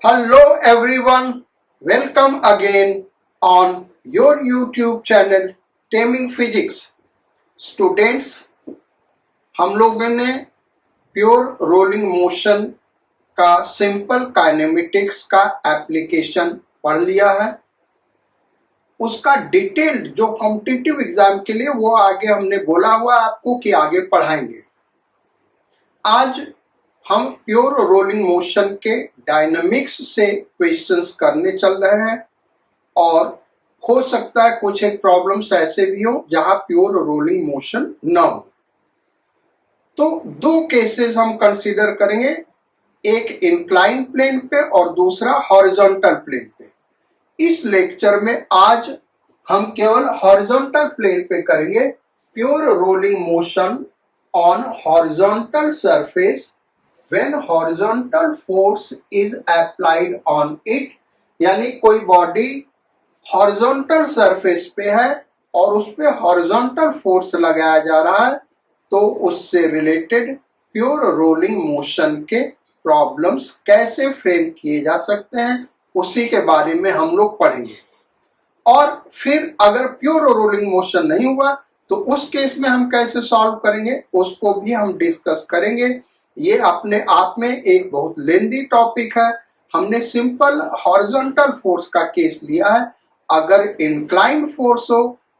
Hello everyone, welcome again on your YouTube channel Taming Physics. Students, हम लोगों ने pure rolling motion का simple kinematics का application पढ़ लिया है। उसका डिटेल्ड जो कॉम्पिटिटिव एग्जाम के लिए वो आगे हमने बोला हुआ आपको कि आगे पढ़ाएंगे। आज हम प्योर रोलिंग मोशन के डायनामिक्स से क्वेश्चंस करने चल रहे हैं और हो सकता है कुछ एक प्रॉब्लम्स ऐसे भी हो जहां प्योर रोलिंग मोशन न हो। तो दो केसेस हम कंसीडर करेंगे, एक इंक्लाइन प्लेन पे और दूसरा हॉरिजॉन्टल प्लेन पे। इस लेक्चर में आज हम केवल हॉरिजॉन्टल प्लेन पे करेंगे pure rolling motion on horizontal surface when horizontal force is applied on it, यानी कोई बॉडी हॉरिजॉन्टल सरफेस पे है और उस पे हॉरिजॉन्टल फोर्स लगाया जा रहा है, तो उससे रिलेटेड प्योर रोलिंग मोशन के प्रॉब्लम्स कैसे फ्रेम किए जा सकते हैं उसी के बारे में हम लोग पढ़ेंगे। और फिर अगर प्योर रोलिंग मोशन नहीं हुआ तो उस केस में हम कैसे सॉल्व करेंगे उसको भी हम डिस्कस करेंगे। ये अपने आप में एक बहुत लेंदी टॉपिक है। हमने सिंपल हॉरिजॉन्टल फोर्स का केस लिया है। अगर इंक्लाइन फोर्स हो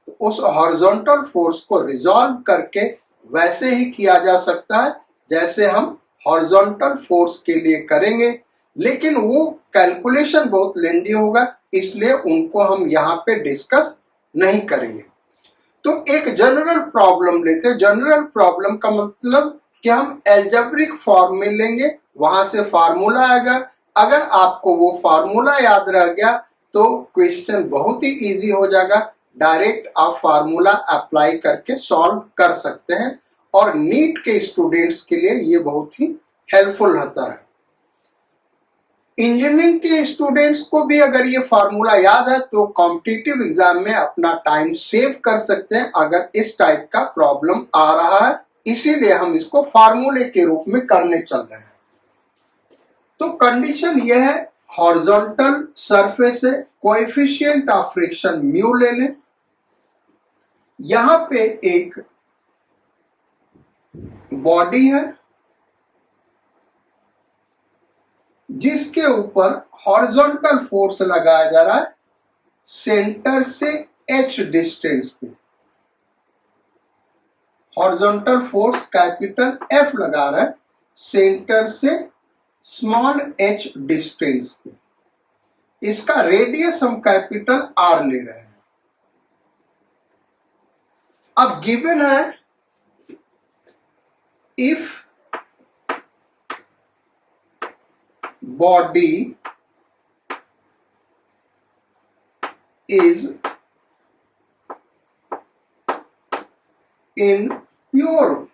तो उस हॉरिजॉन्टल फोर्स को रिजॉल्व करके वैसे ही किया जा सकता है जैसे हम हॉरिजॉन्टल फोर्स के लिए करेंगे, लेकिन वो कैलकुलेशन बहुत लेंदी होगा, इसलिए उनको हम यहाँ पे डिस्कस नहीं करेंगे। तो एक जनरल प्रॉब्लम लेते हैं। जनरल प्रॉब्लम का मतलब कि हम एल्जेब्रिक फॉर्म में लेंगे, वहां से फार्मूला आएगा। अगर आपको वो फार्मूला याद रह गया तो क्वेश्चन बहुत ही इजी हो जाएगा। डायरेक्ट आप फार्मूला अप्लाई करके सॉल्व कर सकते हैं और नीट के स्टूडेंट्स के लिए ये बहुत ही हेल्पफुल होता है। इंजीनियरिंग के स्टूडेंट्स को भी अगर ये फार्मूला याद है तो कॉम्पिटिटिव एग्जाम में अपना टाइम सेव कर सकते हैं अगर इस टाइप का प्रॉब्लम आ रहा है, इसीलिए हम इसको फार्मूले के रूप में करने चल रहे हैं। तो कंडीशन यह है, हॉरिजॉन्टल सरफेस है, कोएफिशिएंट ऑफ फ्रिक्शन म्यू ले लें। यहां पे एक बॉडी है जिसके ऊपर हॉरिजॉन्टल फोर्स लगाया जा रहा है सेंटर से h डिस्टेंस पे। हॉरिजॉन्टल फोर्स कैपिटल F लगा रहा है सेंटर से स्मॉल h डिस्टेंस पे। इसका रेडियस हम कैपिटल R ले रहे हैं। अब गिवन है if body is in pure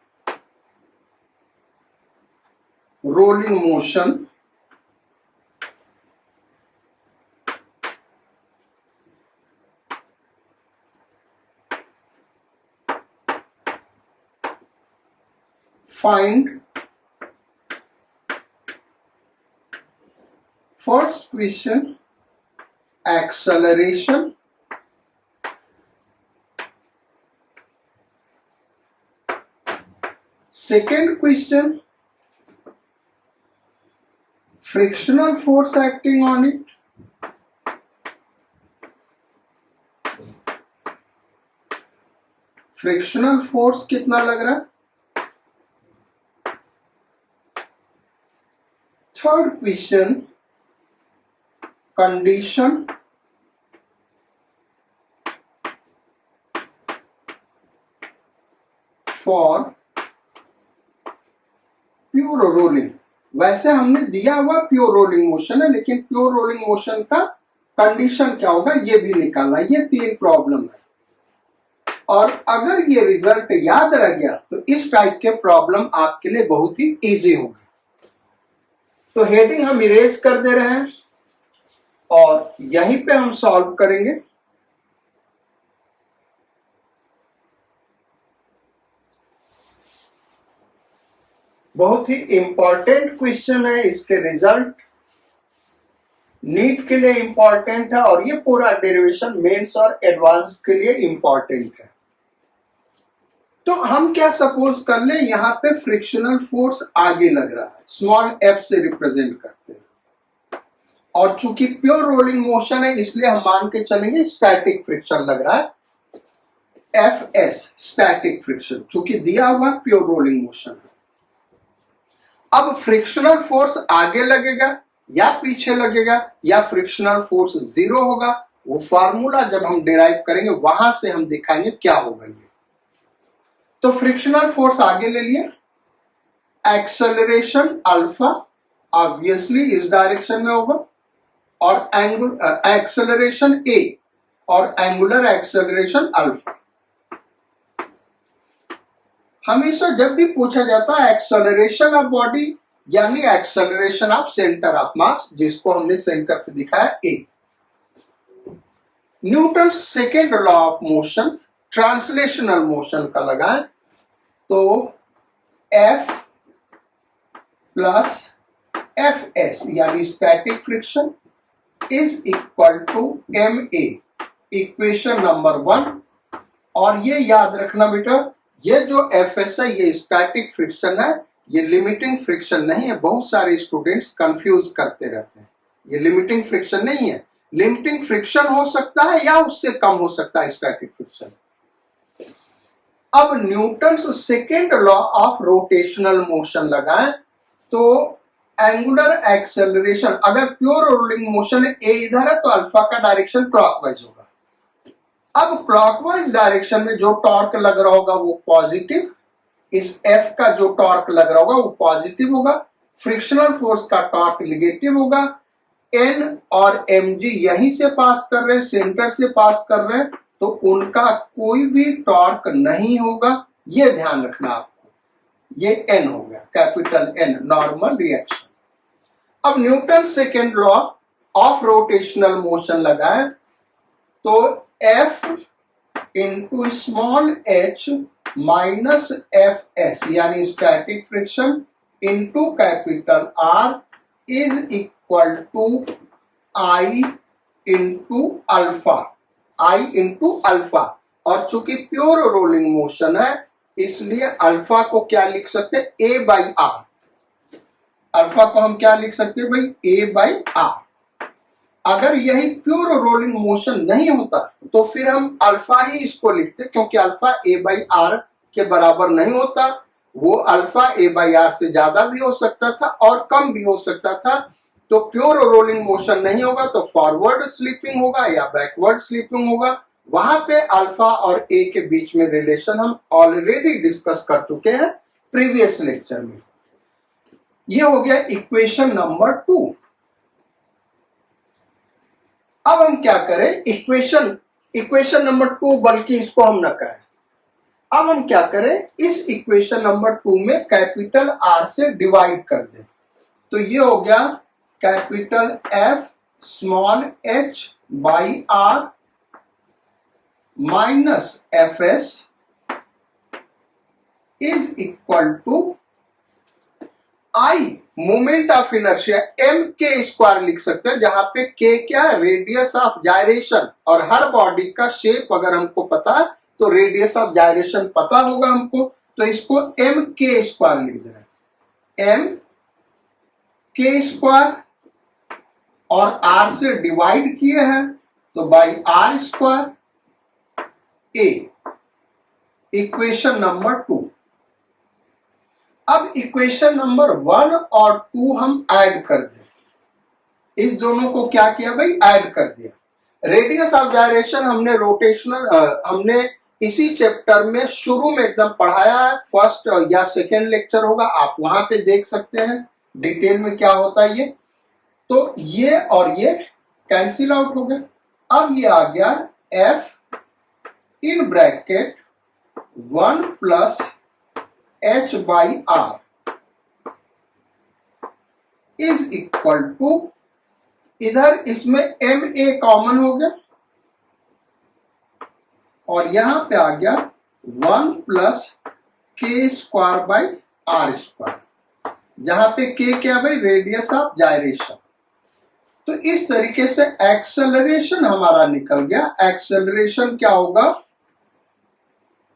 rolling motion, find first question acceleration, second question frictional force acting on it, frictional force कितना लग रहा है, third question condition for pure rolling. वैसे हमने दिया हुआ प्योर रोलिंग मोशन है, लेकिन प्योर रोलिंग मोशन का कंडीशन क्या होगा ये भी निकालना। ये तीन प्रॉब्लम है और अगर ये रिजल्ट याद रह गया तो इस टाइप के प्रॉब्लम आपके लिए बहुत ही इजी होगा। तो हेडिंग हम इरेज कर दे रहे हैं और यहीं पे हम सॉल्व करेंगे। बहुत ही इंपॉर्टेंट क्वेश्चन है, इसके रिजल्ट नीट के लिए इंपॉर्टेंट है और ये पूरा डेरिवेशन मेंस और एडवांस के लिए इंपॉर्टेंट है। तो हम क्या सपोज कर ले, यहाँ पे फ्रिक्शनल फोर्स आगे लग रहा है, स्मॉल एफ से रिप्रेजेंट करते हैं, और चूंकि प्योर रोलिंग मोशन है इसलिए हम मान के चलेंगे स्टैटिक फ्रिक्शन लग रहा है, एफ एस स्टैटिक फ्रिक्शन, चूंकि दिया हुआ प्योर रोलिंग मोशन है। अब फ्रिक्शनल फोर्स आगे लगेगा या पीछे लगेगा या फ्रिक्शनल फोर्स जीरो होगा, वो फार्मूला जब हम डिराइव करेंगे वहां से हम दिखाएंगे क्या होगा ये। तो फ्रिक्शनल फोर्स आगे ले लिए, एक्सेलरेशन अल्फा ऑब्वियसली इस डायरेक्शन में होगा, और एक्सेलरेशन ए और एंगुलर एक्सेलरेशन अल्फा। हमेशा जब भी पूछा जाता है एक्सेलरेशन ऑफ बॉडी यानी acceleration of centre of mass, जिसको हमने सेंटर पे दिखाया ए। Newton second law of motion translational motion का लगाएं तो F प्लस एफ एस यानी static friction is equal to ma, equation number 1। और ये याद रखना बेटा, ये जो एफ एस है ये स्टैटिक फ्रिक्शन है, ये लिमिटिंग फ्रिक्शन नहीं है। बहुत सारे स्टूडेंट्स कंफ्यूज करते रहते हैं, ये लिमिटिंग फ्रिक्शन नहीं है। लिमिटिंग फ्रिक्शन हो सकता है या उससे कम हो सकता है स्टैटिक फ्रिक्शन। अब Newton second law of rotational motion लगाएं तो एंगुलर एक्सेलरेशन, अगर प्योर रोलिंग मोशन ए इधर है तो अल्फा का डायरेक्शन क्लॉकवाइज होगा। अब क्लॉकवाइज डायरेक्शन में जो टॉर्क लग रहा होगा वो पॉजिटिव, इस एफ का जो टॉर्क लग रहा होगा वो पॉजिटिव होगा, फ्रिक्शनल फोर्स का टॉर्क निगेटिव होगा। एन और एम जी यहीं से पास कर रहे हैं, सेंटर से पास कर रहे हैं, तो उनका कोई भी टॉर्क नहीं होगा, ये ध्यान रखना आपको। ये एन हो गया, कैपिटल एन, नॉर्मल रिएक्शन। अब Newton second law of rotational motion लगाए तो F into small H minus F S यानी static friction into capital R is equal to I into alpha, I into alpha. और चूंकि pure rolling motion है इसलिए alpha को क्या लिख सकते हैं, ए बाई आर। अल्फा को हम क्या लिख सकते हैं भाई, ए बाई आर। अगर यही प्योर रोलिंग मोशन नहीं होता तो फिर हम अल्फा ही इसको लिखते, क्योंकि अल्फा ए बाई आर के बराबर नहीं होता, वो अल्फा ए बाई आर से ज्यादा भी हो सकता था और कम भी हो सकता था। तो प्योर रोलिंग मोशन नहीं होगा तो फॉरवर्ड स्लीपिंग होगा या बैकवर्ड स्लीपिंग होगा। वहां पे अल्फा और ए के बीच में रिलेशन हम ऑलरेडी डिस्कस कर चुके हैं प्रीवियस लेक्चर में। ये हो गया इक्वेशन नंबर 2। अब हम क्या करें, इक्वेशन नंबर 2, बल्कि इसको हम न कहें, अब हम क्या करें, इस इक्वेशन नंबर 2 में कैपिटल आर से डिवाइड कर दें। तो ये हो गया capital F small H by R minus F S is equal to I moment of inertia, M K square लिख सकते हैं, जहां पे के क्या है, रेडियस ऑफ जायरेशन। और हर बॉडी का शेप अगर हमको पता है तो रेडियस ऑफ जायरेशन पता होगा हमको, तो इसको एम के स्क्वायर लिख दे रहे हैं, एम के स्क्वायर, और आर से डिवाइड किए हैं तो by R square A, equation number 2। अब इक्वेशन नंबर 1 और 2 हम ऐड कर दें, इस दोनों को क्या किया भाई, ऐड कर दिया। रेडियस ऑफ जायरेशन हमने रोटेशनल हमने इसी चैप्टर में शुरू में एकदम पढ़ाया है, फर्स्ट या सेकेंड लेक्चर होगा, आप वहां पे देख सकते हैं डिटेल में क्या होता है ये। तो ये और ये कैंसिल आउट हो गए। अब ये आ गया F in bracket 1 plus H by R is equal to, इधर इसमें एम ए कॉमन हो गया और यहां पे आ गया 1 plus K square by R square, जहां पे के क्या भाई, रेडियस ऑफ जायरेशन। तो इस तरीके से एक्सेलरेशन हमारा निकल गया। एक्सेलरेशन क्या होगा,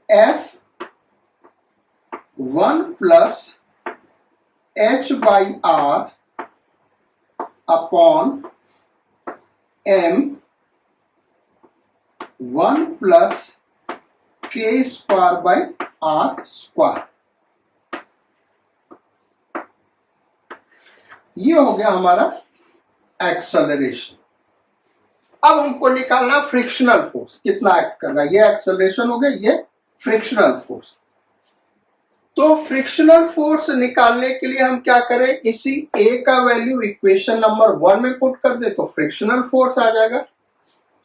F1 plus h/r upon m1 plus k square by r square. ये हो गया हमारा एक्सेलरेशन। अब हमको निकालना फ्रिक्शनल फोर्स, कितना एक्ट कर रहा है। ये एक्सेलरेशन हो गया, ये फ्रिक्शनल फोर्स। तो फ्रिक्शनल फोर्स निकालने के लिए हम क्या करें, इसी A का वैल्यू इक्वेशन नंबर 1 में पुट कर दे तो फ्रिक्शनल फोर्स आ जाएगा।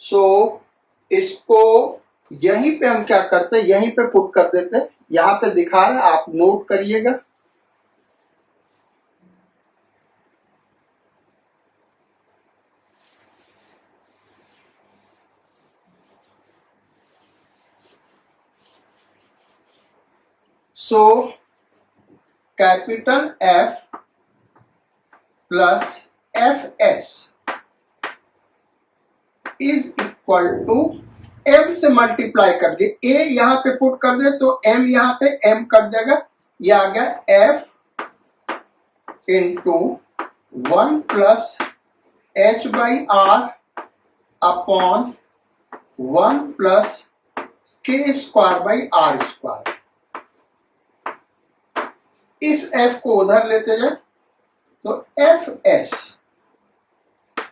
सो इसको यहीं पे हम क्या करते हैं, यहीं पे पुट कर देते हैं। यहां पे दिखा रहा है, आप नोट करिएगा। So capital F plus Fs is equal to m से मल्टीप्लाई कर दिए। a यहां पे पुट कर दे तो m यहां पे m कट जाएगा। यह आ गया F into 1 plus h/r upon 1 plus k square by r square. इस f को उधर लेते जाए तो Fs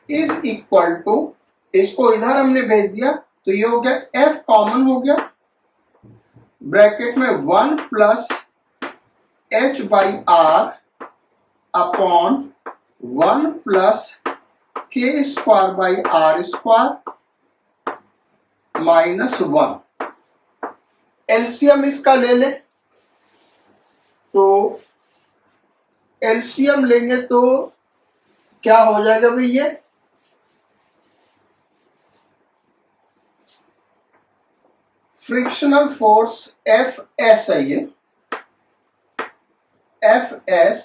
इज इक्वल टू, इसको इधर हमने भेज दिया तो ये हो गया F कॉमन हो गया, ब्रैकेट में 1 plus h/r upon 1 plus k square by r square minus 1। LCM इसका ले ले, तो एलसीएम लेंगे तो क्या हो जाएगा भाई, ये फ्रिक्शनल फोर्स Fs है। ये Fs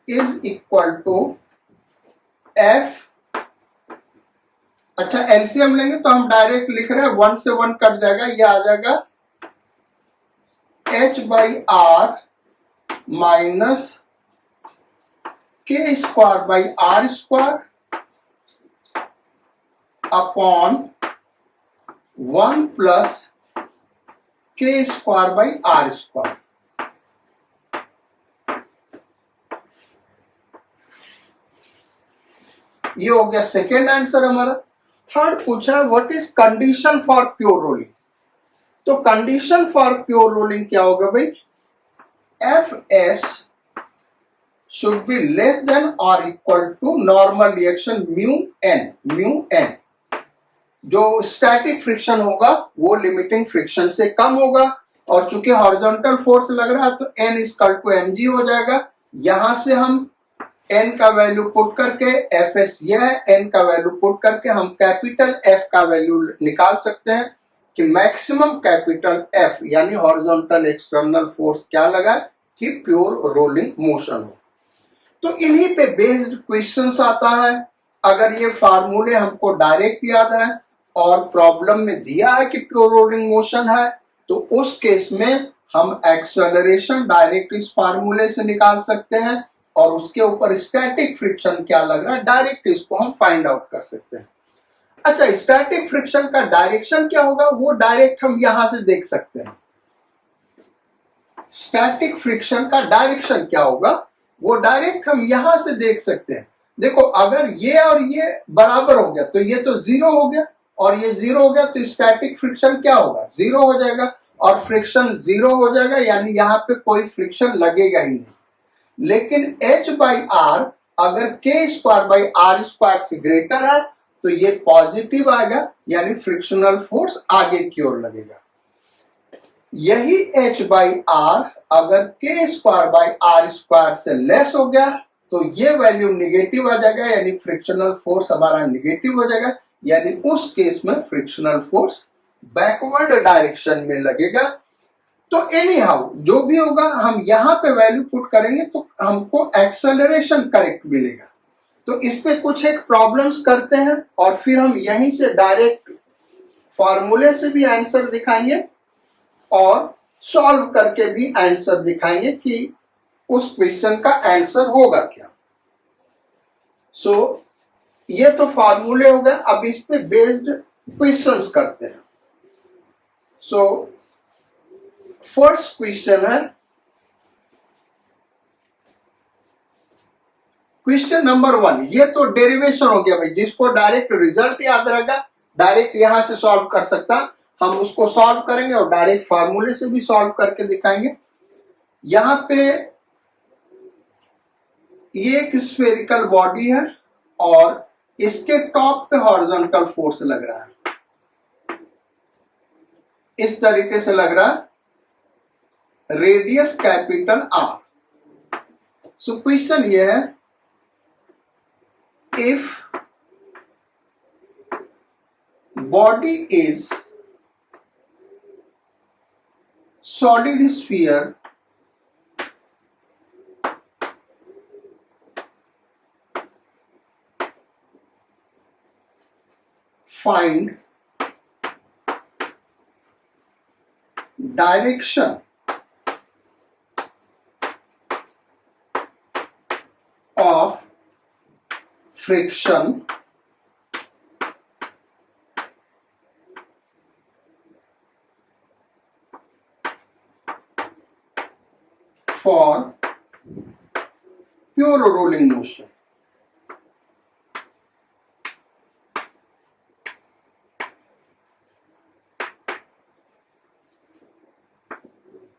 is equal to F, अच्छा एलसीएम लेंगे तो हम डायरेक्ट लिख रहे हैं 1 से 1 कट जाएगा, ये आ जाएगा h/r minus k square by r square upon 1 plus k square by r square. ये हो गया सेकेंड आंसर हमारा। थर्ड पूछा है what is condition for pure rolling. तो कंडीशन फॉर प्योर रोलिंग क्या होगा भाई, Fs should be less than or equal to normal reaction mu n। जो स्टैटिक फ्रिक्शन होगा वो लिमिटिंग फ्रिक्शन से कम होगा, और चूंकि हॉरिजॉन्टल फोर्स लग रहा है तो n इक्वल टू mg हो जाएगा। यहां से हम n का वैल्यू पुट करके, Fs यह है, n का वैल्यू पुट करके हम कैपिटल F का वैल्यू निकाल सकते हैं कि मैक्सिमम कैपिटल F यानी हॉरिजॉन्टल एक्सटर्नल फोर्स क्या लगा कि प्योर रोलिंग मोशन हो। तो इन्हीं पे बेस्ड क्वेश्चंस आता है। अगर ये फार्मूले हमको डायरेक्ट याद है और प्रॉब्लम में दिया है कि प्योर रोलिंग मोशन है, तो उस केस में हम एक्सेलरेशन डायरेक्ट इस फार्मूले से निकाल सकते हैं, और उसके ऊपर स्टैटिक फ्रिक्शन क्या लग रहा है डायरेक्ट इसको हम फाइंड आउट कर सकते हैं। अच्छा, स्टैटिक फ्रिक्शन का डायरेक्शन क्या होगा वो डायरेक्ट हम यहां से देख सकते हैं। स्टैटिक फ्रिक्शन का डायरेक्शन क्या होगा वो डायरेक्ट हम यहां से देख सकते हैं। देखो, अगर ये और ये बराबर हो गया तो ये तो जीरो हो गया, और ये जीरो हो गया तो स्टैटिक फ्रिक्शन क्या होगा, जीरो हो जाएगा, और फ्रिक्शन जीरो हो जाएगा, यानी यहां पे कोई फ्रिक्शन लगेगा ही नहीं। लेकिन h/r अगर k square by r square से ग्रेटर है तो ये पॉजिटिव आएगा, यानी फ्रिक्शनल फोर्स आगे की ओर लगेगा। यही h/r अगर k square by r square से लेस हो गया तो ये वैल्यू निगेटिव आ जाएगा, यानी फ्रिक्शनल फोर्स हमारा निगेटिव हो जाएगा, यानी उस केस में फ्रिक्शनल फोर्स बैकवर्ड डायरेक्शन में लगेगा। तो एनी हाउ जो भी होगा हम यहां पे वैल्यू पुट करेंगे तो हमको एक्सेलरेशन करेक्ट मिलेगा। तो इस पे कुछ एक प्रॉब्लम्स करते हैं और फिर हम यहीं से डायरेक्ट फॉर्मूले से भी आंसर दिखाएंगे और सॉल्व करके भी आंसर दिखाएंगे कि उस क्वेश्चन का आंसर होगा क्या। सो ये तो फॉर्मूले हो गए, अब इस पे बेस्ड क्वेश्चंस करते हैं। सो फर्स्ट क्वेश्चन है क्वेश्चन नंबर 1। ये तो डेरिवेशन हो गया भाई, जिसको डायरेक्ट रिजल्ट याद रहेगा डायरेक्ट यहां से सॉल्व कर सकता, हम उसको सॉल्व करेंगे और डायरेक्ट फार्मूले से भी सॉल्व करके दिखाएंगे। यहां पे ये एक स्फेरिकल बॉडी है और इसके टॉप पे हॉरिजॉन्टल फोर्स लग रहा है, इस तरीके से लग रहा है, radius capital R. So question ये है, if body is solid sphere find direction of friction for pure rolling motion।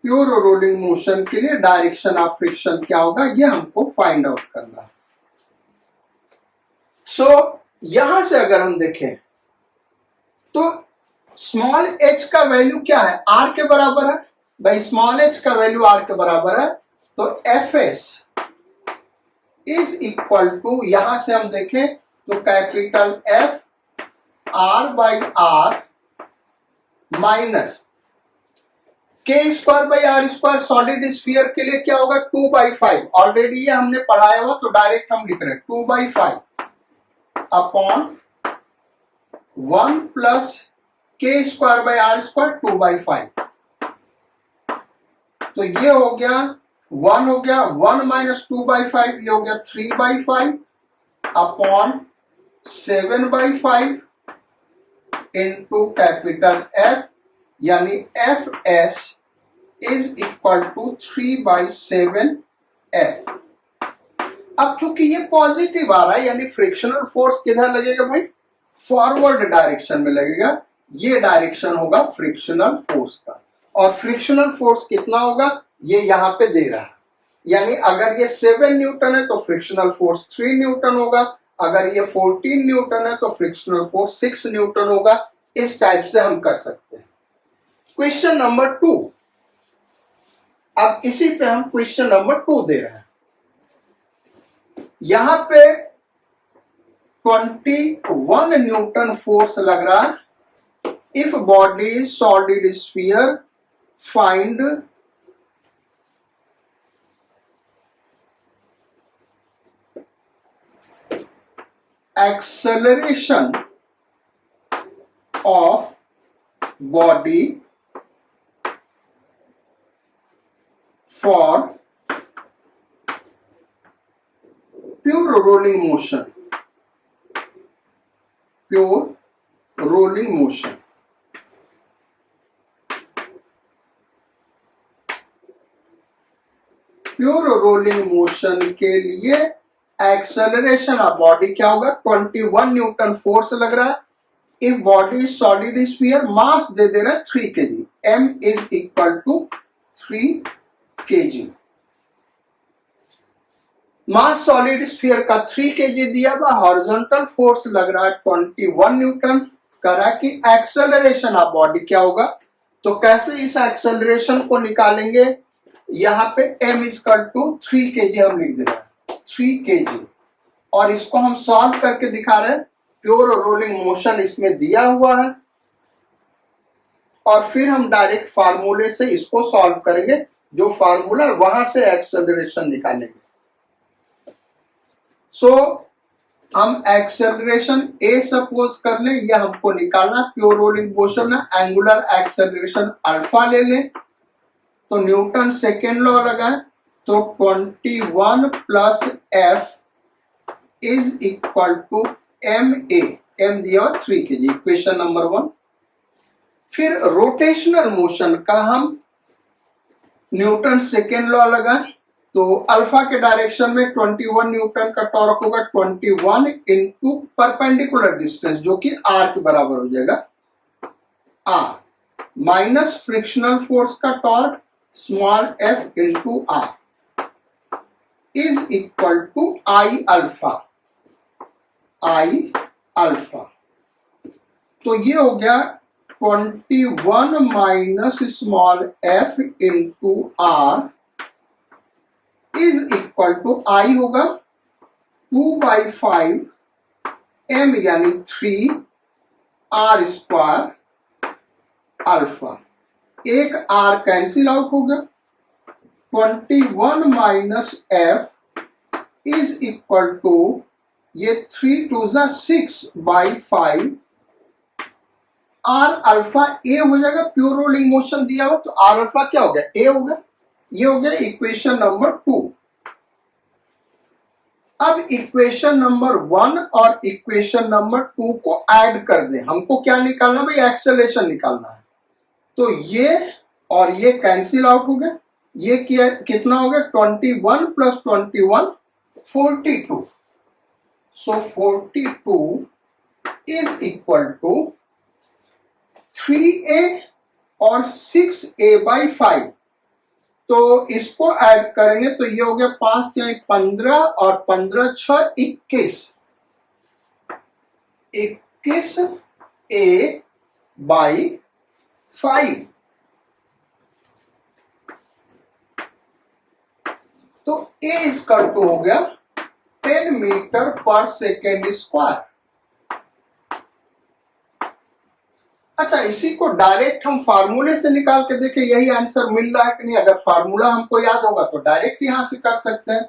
Pure rolling motion के लिए डायरेक्शन ऑफ फ्रिक्शन क्या होगा, ये हमको फाइंड आउट करना है। सो यहां से अगर हम देखें तो स्मॉल h का वैल्यू क्या है, r के बराबर है भाई, स्मॉल h का वैल्यू r के बराबर है, तो Fs इज इक्वल टू, यहां से हम देखें तो capital F r by R minus K square by R square. Solid sphere के लिए क्या होगा, 2/5, ऑलरेडी ये हमने पढ़ाया हुआ, तो डायरेक्ट हम लिख रहे हैं 2/5 upon 1 plus K square by R square 2/5। तो ये हो गया 1 हो गया, 1 माइनस 2/5 ये हो गया 3/5 अपॉन 7/5 इंटू कैपिटल F, यानी Fs is equal to 3/7F। अब चूंकि ये पॉजिटिव आ रहा है, यानी फ्रिक्शनल फोर्स किधर लगेगा भाई, फॉरवर्ड डायरेक्शन में लगेगा, ये डायरेक्शन होगा फ्रिक्शनल फोर्स का। और फ्रिक्शनल फोर्स कितना होगा ये यहां पे दे रहा है, यानी अगर ये 7 न्यूटन है तो फ्रिक्शनल फोर्स 3 न्यूटन होगा, अगर ये 14 न्यूटन है तो फ्रिक्शनल फोर्स 6 न्यूटन होगा। इस टाइप से हम कर सकते हैं। क्वेश्चन नंबर 2, अब इसी पे हम क्वेश्चन नंबर 2 दे रहे हैं। यहां पे 21 न्यूटन फोर्स लग रहा है। If body is solid sphere find acceleration of body for pure rolling motion, pure rolling motion। Pure rolling motion के लिए एक्सेलरेशन ऑफ बॉडी क्या होगा, 21 न्यूटन फोर्स लग रहा है। If body solid sphere, mass दे दे रहा है 3 kg, m is equal to 3 kg। Mass solid sphere का 3 kg दिया हुआ, हॉरिजॉन्टल फोर्स लग रहा है 21 न्यूटन, करा कि एक्सेलरेशन ऑफ बॉडी क्या होगा। तो कैसे इस एक्सेलरेशन को निकालेंगे, यहां पे m इक्वल टू 3 kg हम लिख दे रहे हैं, 3 kg, और इसको हम सॉल्व करके दिखा रहे हैं। प्योर रोलिंग मोशन इसमें दिया हुआ है और फिर हम डायरेक्ट फार्मूले से इसको सॉल्व करेंगे, जो फार्मूला वहां से एक्सेलरेशन निकालेंगे। सो हम एक्सेलरेशन ए सपोज कर ले, ये हमको निकालना, प्योर रोलिंग मोशन है, एंगुलर एक्सेलरेशन अल्फा ले लें, तो न्यूटन सेकेंड लॉ लगाए, तो 21 plus F is equal to M A, M दिया हुआ 3 kg, इक्वेशन नंबर 1। फिर रोटेशनल मोशन का हम न्यूटन सेकेंड लॉ लगाए, तो अल्फा के डायरेक्शन में 21 न्यूटन का टॉर्क होगा, 21 इंटू परपेंडिकुलर डिस्टेंस जो कि आर के बराबर हो जाएगा, आर माइनस फ्रिक्शनल फोर्स का torque small F into R is equal to I alpha, I alpha. तो ये हो गया 21 minus small F into R is equal to I होगा 2/5 एम यानी 3 आर स्क्वायर अल्फा। एक आर कैंसिल आउट हो गया, 21 minus F is equal to ये 3 2 6/5 आर अल्फा ए हो जाएगा, प्योर रोलिंग मोशन दिया हो तो आर अल्फा क्या हो गया, ए हो गया। ये हो गया इक्वेशन नंबर 2। अब इक्वेशन नंबर 1 और इक्वेशन नंबर 2 को ऐड कर दें, हमको क्या निकालना भाई, एक्सेलरेशन निकालना है। तो ये और ये कैंसिल आउट हो गया, ये कितना हो गया, 21 plus 21 42। So 42 is equal to 3a और 6a/5। तो इसको ऐड करेंगे तो ये हो गया 5 या 15 और 15 6 21, 21a/5। तो a इसका टू हो गया 10 मीटर पर सेकेंड स्क्वायर। अच्छा, इसी को डायरेक्ट हम फार्मूले से निकाल के देखें यही आंसर मिल रहा है कि नहीं। अगर फार्मूला हमको याद होगा तो डायरेक्ट यहां से कर सकते हैं।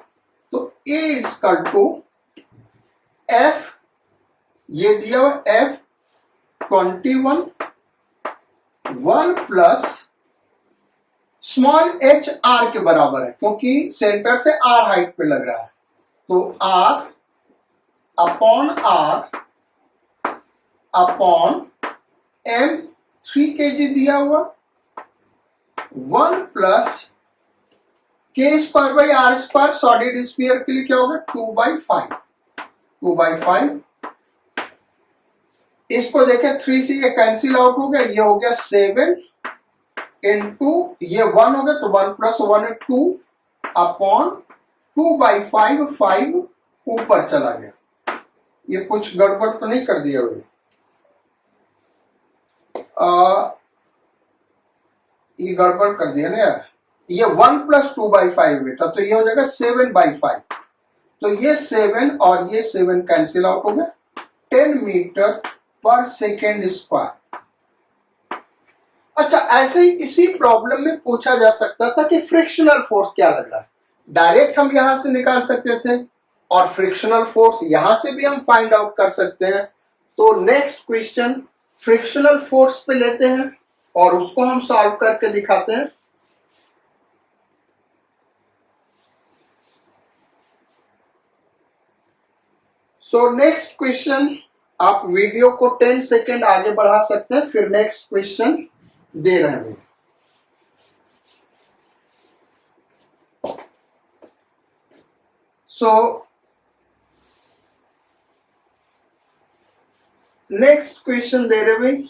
तो ए इक्वल टू एफ, ये दिया हुआ F 21 1 plus small H R के बराबर है, क्योंकि सेंटर से आर हाइट पे लग रहा है। तो आर अपॉन एम 3 kg दिया हुआ, 1 plus K square by R square, solid sphere के लिए क्या होगा 2/5। इसको देखें 3 से ये कैंसिल आउट हो गया, ये हो गया 7 इंटू ये 1 हो गया, तो 1 प्लस 1 है 2 अपॉन 2/5, 5 ऊपर चला गया। ये कुछ गड़बड़ तो नहीं कर दिया हुई, ये गड़बड़ कर दिया ना यार। ये 1 प्लस 2/5 बेटा, तो ये हो जाएगा 7/5। तो ये 7 और ये 7 कैंसिल आउट हो गया, 10 मीटर पर सेकेंड स्क्वायर। अच्छा, ऐसे ही इसी प्रॉब्लम में पूछा जा सकता था कि फ्रिक्शनल फोर्स क्या लग रहा है। डायरेक्ट हम यहां से निकाल सकते थे और फ्रिक्शनल फोर्स यहां से भी हम फाइंड आउट कर सकते हैं। तो नेक्स्ट क्वेश्चन फ्रिक्शनल फोर्स पे लेते हैं और उसको हम सॉल्व करके दिखाते हैं। सो नेक्स्ट क्वेश्चन, आप वीडियो को 10 सेकेंड आगे बढ़ा सकते हैं, फिर नेक्स्ट क्वेश्चन दे रहे हैं। सो नेक्स्ट क्वेश्चन दे रहे भाई,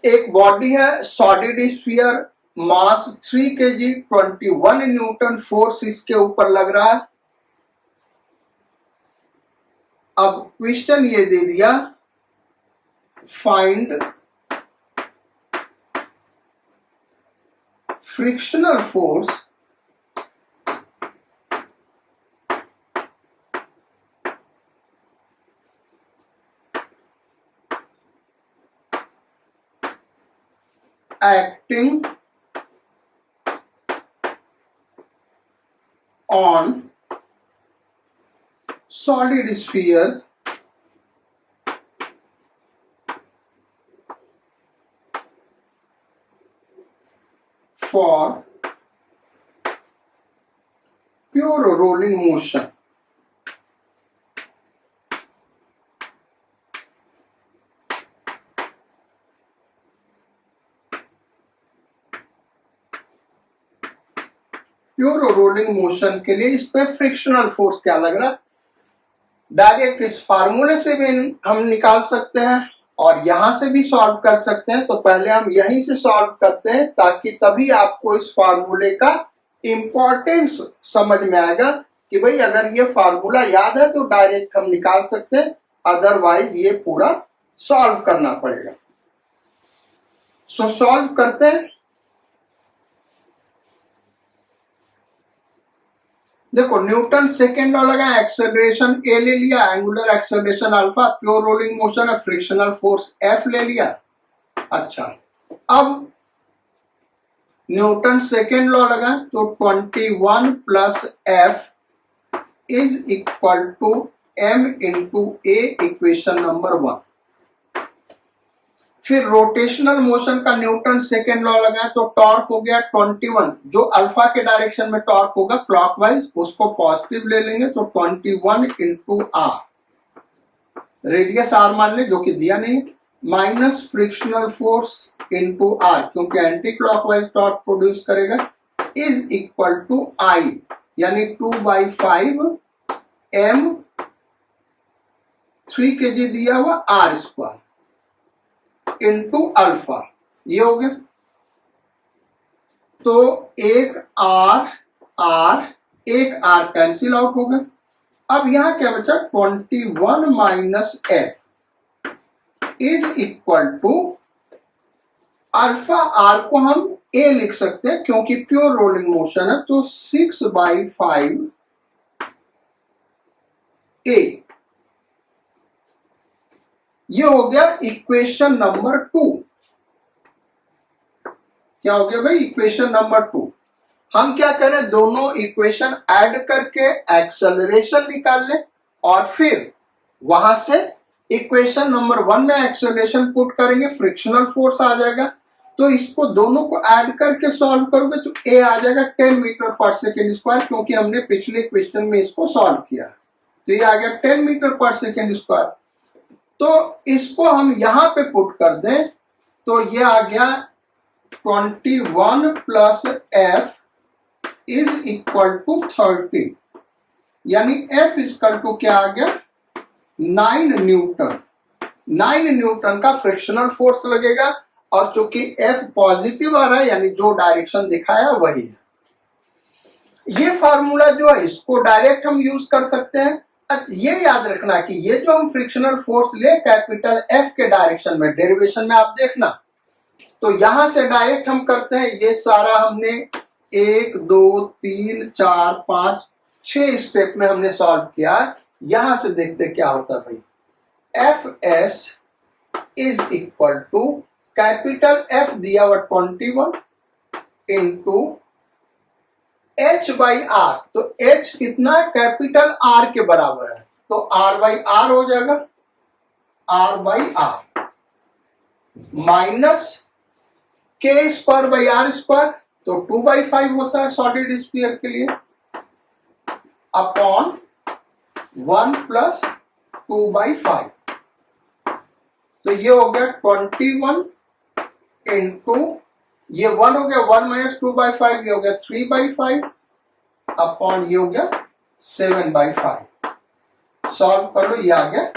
एक बॉडी है सॉलिड स्फीयर, मास 3 kg, 21 न्यूटन फोर्स इसके ऊपर लग रहा है। अब क्वेश्चन ये दे दिया, find frictional force acting on solid sphere for pure rolling motion. Pure rolling motion के लिए इस पे फ्रिक्शनल फोर्स क्या लग रहा है, डायरेक्ट इस फार्मूले से भी हम निकाल सकते हैं और यहां से भी सॉल्व कर सकते हैं। तो पहले हम यहीं से सॉल्व करते हैं ताकि तभी आपको इस फार्मूले का इंपॉर्टेंस समझ में आएगा कि भाई अगर ये फार्मूला याद है तो डायरेक्ट हम निकाल सकते हैं, अदरवाइज ये पूरा सॉल्व करना पड़ेगा। सो सॉल्व करते हैं। देखो न्यूटन सेकेंड लॉ लगा, एक्सेलरेशन ए ले लिया, angular acceleration alpha, pure rolling motion है, फ्रिक्शनल फोर्स एफ ले लिया। अच्छा, अब न्यूटन सेकेंड लॉ लगा तो 21 plus F is equal to M into A, equation number 1। फिर रोटेशनल मोशन का न्यूटन सेकेंड लॉ लगा तो टॉर्क हो गया 21, जो अल्फा के डायरेक्शन में टॉर्क होगा क्लॉकवाइज उसको पॉजिटिव ले लेंगे तो 21 इंटू आर, रेडियस आर मान ले जो कि दिया नहीं, minus frictional force into R क्योंकि एंटी क्लॉकवाइज टॉर्क प्रोड्यूस करेगा, इज इक्वल टू आई, यानी 2/5 एम 3 kg दिया हुआ आर स्क्वायर इंटू अल्फा, ये हो गया। तो एक आर कैंसिल आउट हो गया। अब यहां क्या बचा, 21 minus F is equal to alpha, R को हम ए लिख सकते हैं क्योंकि प्योर रोलिंग मोशन है, तो 6/5 ए, ये हो गया इक्वेशन नंबर 2। क्या हो गया भाई, इक्वेशन नंबर 2। हम क्या करें, दोनों इक्वेशन ऐड करके एक्सेलरेशन निकाल लें और फिर वहां से इक्वेशन नंबर 1 में एक्सेलरेशन पुट करेंगे, फ्रिक्शनल फोर्स आ जाएगा। तो इसको दोनों को ऐड करके सॉल्व करोगे तो ए आ जाएगा 10 मीटर पर सेकेंड स्क्वायर, क्योंकि हमने पिछले क्वेश्चन में इसको सॉल्व किया। तो ये आ गया 10 मीटर पर सेकेंड स्क्वायर। तो इसको हम यहां पे पुट कर दें तो ये आ गया 21 plus F is equal to 30, यानी एफ इक्वल टू क्या आ गया, 9 न्यूटन। 9 न्यूटन का फ्रिक्शनल फोर्स लगेगा और चूंकि एफ पॉजिटिव आ रहा है यानी जो डायरेक्शन दिखाया वही है। ये फार्मूला जो है इसको डायरेक्ट हम यूज कर सकते हैं। ये याद रखना कि ये जो हम फ्रिक्शनल फोर्स ले कैपिटल एफ के डायरेक्शन में, डेरिवेशन में आप देखना, तो यहां से डायरेक्ट हम करते हैं। ये सारा हमने 1 2 3 4 5 6 स्टेप में हमने सॉल्व किया। यहां से देखते क्या होता है भाई, F S is equal to capital F दिया हुआ 21 इंटू एच बाई आर, तो एच कितना है, कैपिटल आर के बराबर है, तो आर बाई आर हो जाएगा, R by R minus K square by R square, तो 2/5 होता है सॉलिड स्फीयर के लिए, अपॉन 1 प्लस 2/5। तो ये हो गया 21 इंटू, ये 1 हो गया, 1 माइनस 2/5, ये हो गया 3/5 अपॉन ये हो गया 7/5। सॉल्व कर लो, ये आ गया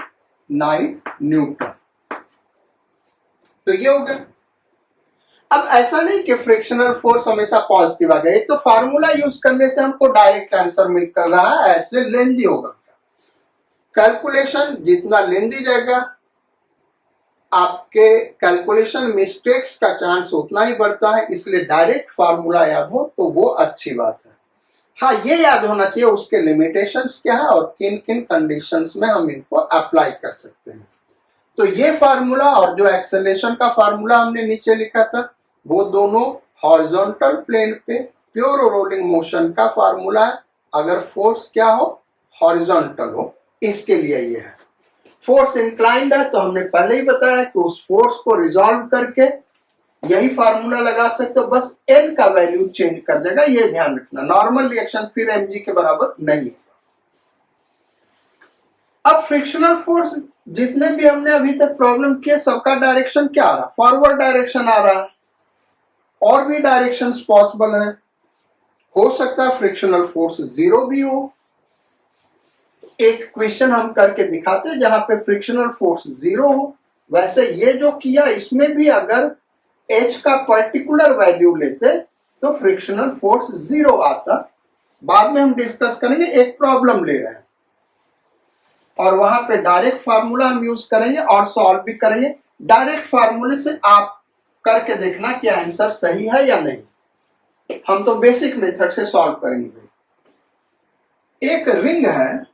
9 न्यूटन। तो ये हो गया। अब ऐसा नहीं कि फ्रिक्शनल फोर्स हमेशा पॉजिटिव आ गया, तो फार्मूला यूज करने से हमको डायरेक्ट आंसर मिल कर रहा है, ऐसे लेंदी होगा कैलकुलेशन। जितना लेंदी जाएगा आपके कैलकुलेशन मिस्टेक्स का चांस उतना ही बढ़ता है, इसलिए डायरेक्ट फार्मूला याद हो तो वो अच्छी बात है। हाँ, ये याद होना चाहिए उसके लिमिटेशंस क्या है और किन किन कंडीशंस में हम इनको अप्लाई कर सकते हैं। तो ये फार्मूला और जो एक्सेलरेशन का फार्मूला हमने नीचे लिखा था वो दोनों हॉरिजॉन्टल प्लेन पे प्योर रोलिंग मोशन का फार्मूला है, अगर फोर्स क्या हो, हॉरिजॉन्टल हो, इसके लिए ये है। फोर्स इंक्लाइंड है तो हमने पहले ही बताया कि उस फोर्स को रिजॉल्व करके यही फार्मूला लगा सकते हो, बस एन का वैल्यू चेंज कर देगा, ये ध्यान रखना। नॉर्मल रिएक्शन फिर mg के बराबर नहीं है। अब फ्रिक्शनल फोर्स जितने भी हमने अभी तक प्रॉब्लम किए सबका डायरेक्शन क्या आ रहा, फॉरवर्ड डायरेक्शन आ रहा है। और भी डायरेक्शंस पॉसिबल है, हो सकता है फ्रिक्शनल फोर्स जीरो भी हो। एक क्वेश्चन हम करके दिखाते हैं जहां पे फ्रिक्शनल फोर्स जीरो हो। वैसे ये जो किया इसमें भी अगर H का पर्टिकुलर वैल्यू लेते तो फ्रिक्शनल फोर्स जीरो आता। बाद में हम डिस्कस करेंगे, एक प्रॉब्लम ले रहे हैं और वहां पे डायरेक्ट फार्मूला हम यूज करेंगे और सॉल्व भी करेंगे। डायरेक्ट फार्मूले से आप करके देखना कि आंसर सही है या नहीं। हम तो बेसिक मेथड से सॉल्व करेंगे। एक रिंग है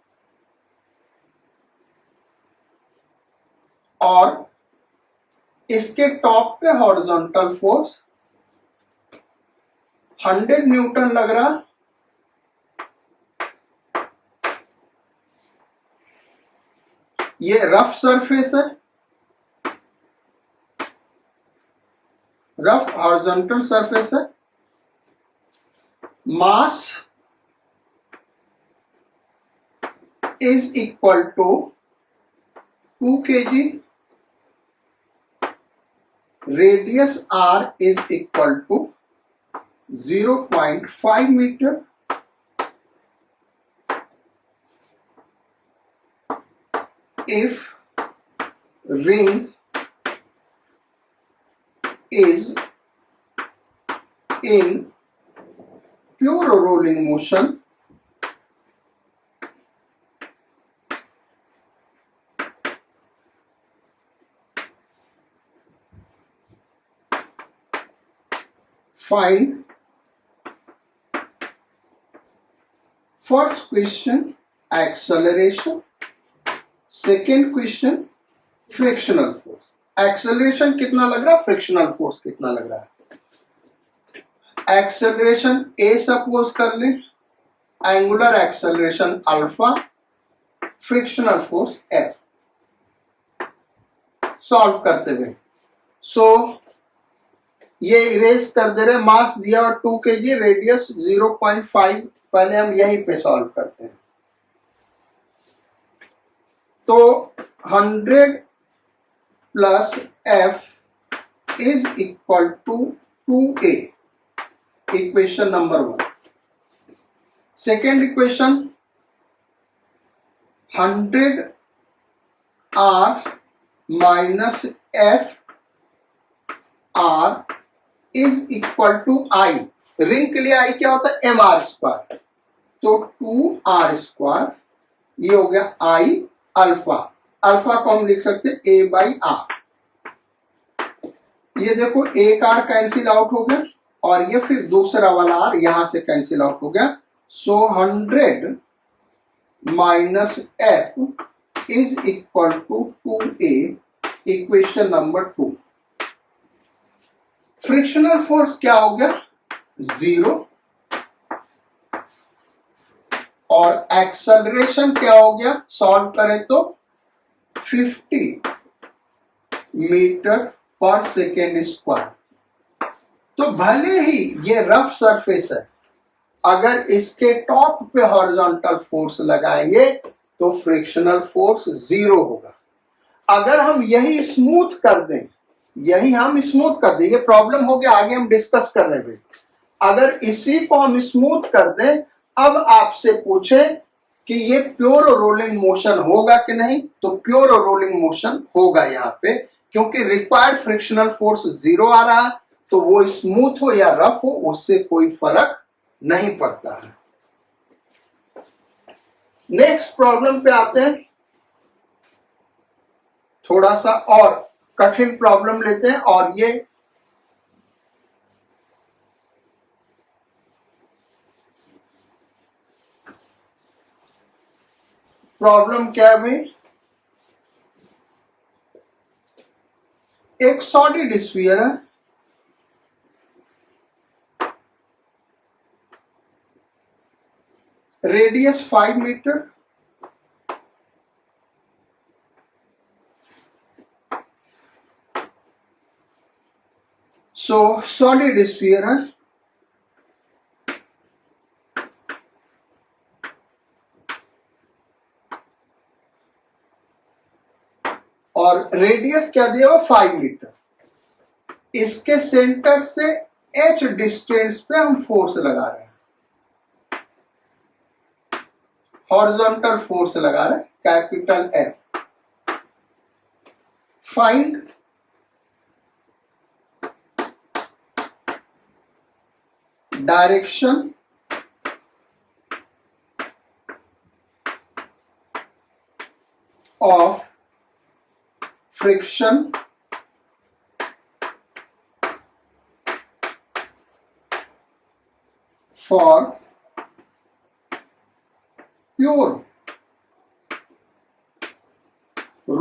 और इसके टॉप पे हॉरिजॉन्टल फोर्स 100 न्यूटन लग रहा। ये रफ सरफेस है, रफ हॉरिजॉन्टल सरफेस है। Mass is equal to 2 kg, radius r is equal to 0.5 metre. If ring is in pure rolling motion, find first question acceleration, second question frictional force. Acceleration कितना लग रहा है, frictional force कितना लग रहा है। Acceleration A suppose कर ले, angular acceleration alpha, frictional force F. Solve करते हुए ये इरेज कर दे रहे। मास दिया और 2 kg, रेडियस 0.5। पहले हम यहीं पे सॉल्व करते हैं। तो 100 plus F is equal to 2A, equation number 1। Second equation 100 R minus F R is equal to I। Ring के लिए I क्या होता है, mr स्क्वायर, तो 2r स्क्वायर। ये हो गया I अल्फा। अल्फा को हम लिख सकते हैं A बाई आर। ये देखो एक आर कैंसिल आउट हो गया और ये फिर दूसरा वाला आर यहां से कैंसिल आउट हो गया। So 100 minus F is equal to 2A, equation number 2। Frictional force क्या हो गया, 0। और एक्सेलरेशन क्या हो गया, सॉल्व करें तो 50 मीटर पर सेकेंड स्क्वायर। तो भले ही ये रफ सरफेस है, अगर इसके टॉप पे हॉरिजॉन्टल फोर्स लगाएंगे तो फ्रिक्शनल फोर्स 0 होगा। अगर हम यही स्मूथ कर दें, ये प्रॉब्लम हो गया, आगे हम डिस्कस कर रहे हैं। अगर इसी को हम स्मूथ कर दें, अब आपसे पूछे कि ये प्योर रोलिंग मोशन होगा कि नहीं, तो प्योर रोलिंग मोशन होगा यहाँ पे, क्योंकि रिक्वायर्ड फ्रिक्शनल फोर्स 0 आ रहा। तो वो स्मूथ हो या रफ हो उससे कोई फर्क नहीं पड़ता है। नेक्स्ट प्रॉब्लम पे आते हैं। थोड़ा सा और कठिन प्रॉब्लम लेते हैं और ये प्रॉब्लम क्या है भाई, एक सॉलिड स्फीयर है, radius 5 metre, so solid sphere है, और रेडियस क्या दिया हुआ 5 मीटर। इसके सेंटर से h डिस्टेंस पे हम फोर्स लगा रहे हैं, हॉरिजॉन्टल फोर्स लगा रहे हैं, capital F। Find direction of friction for pure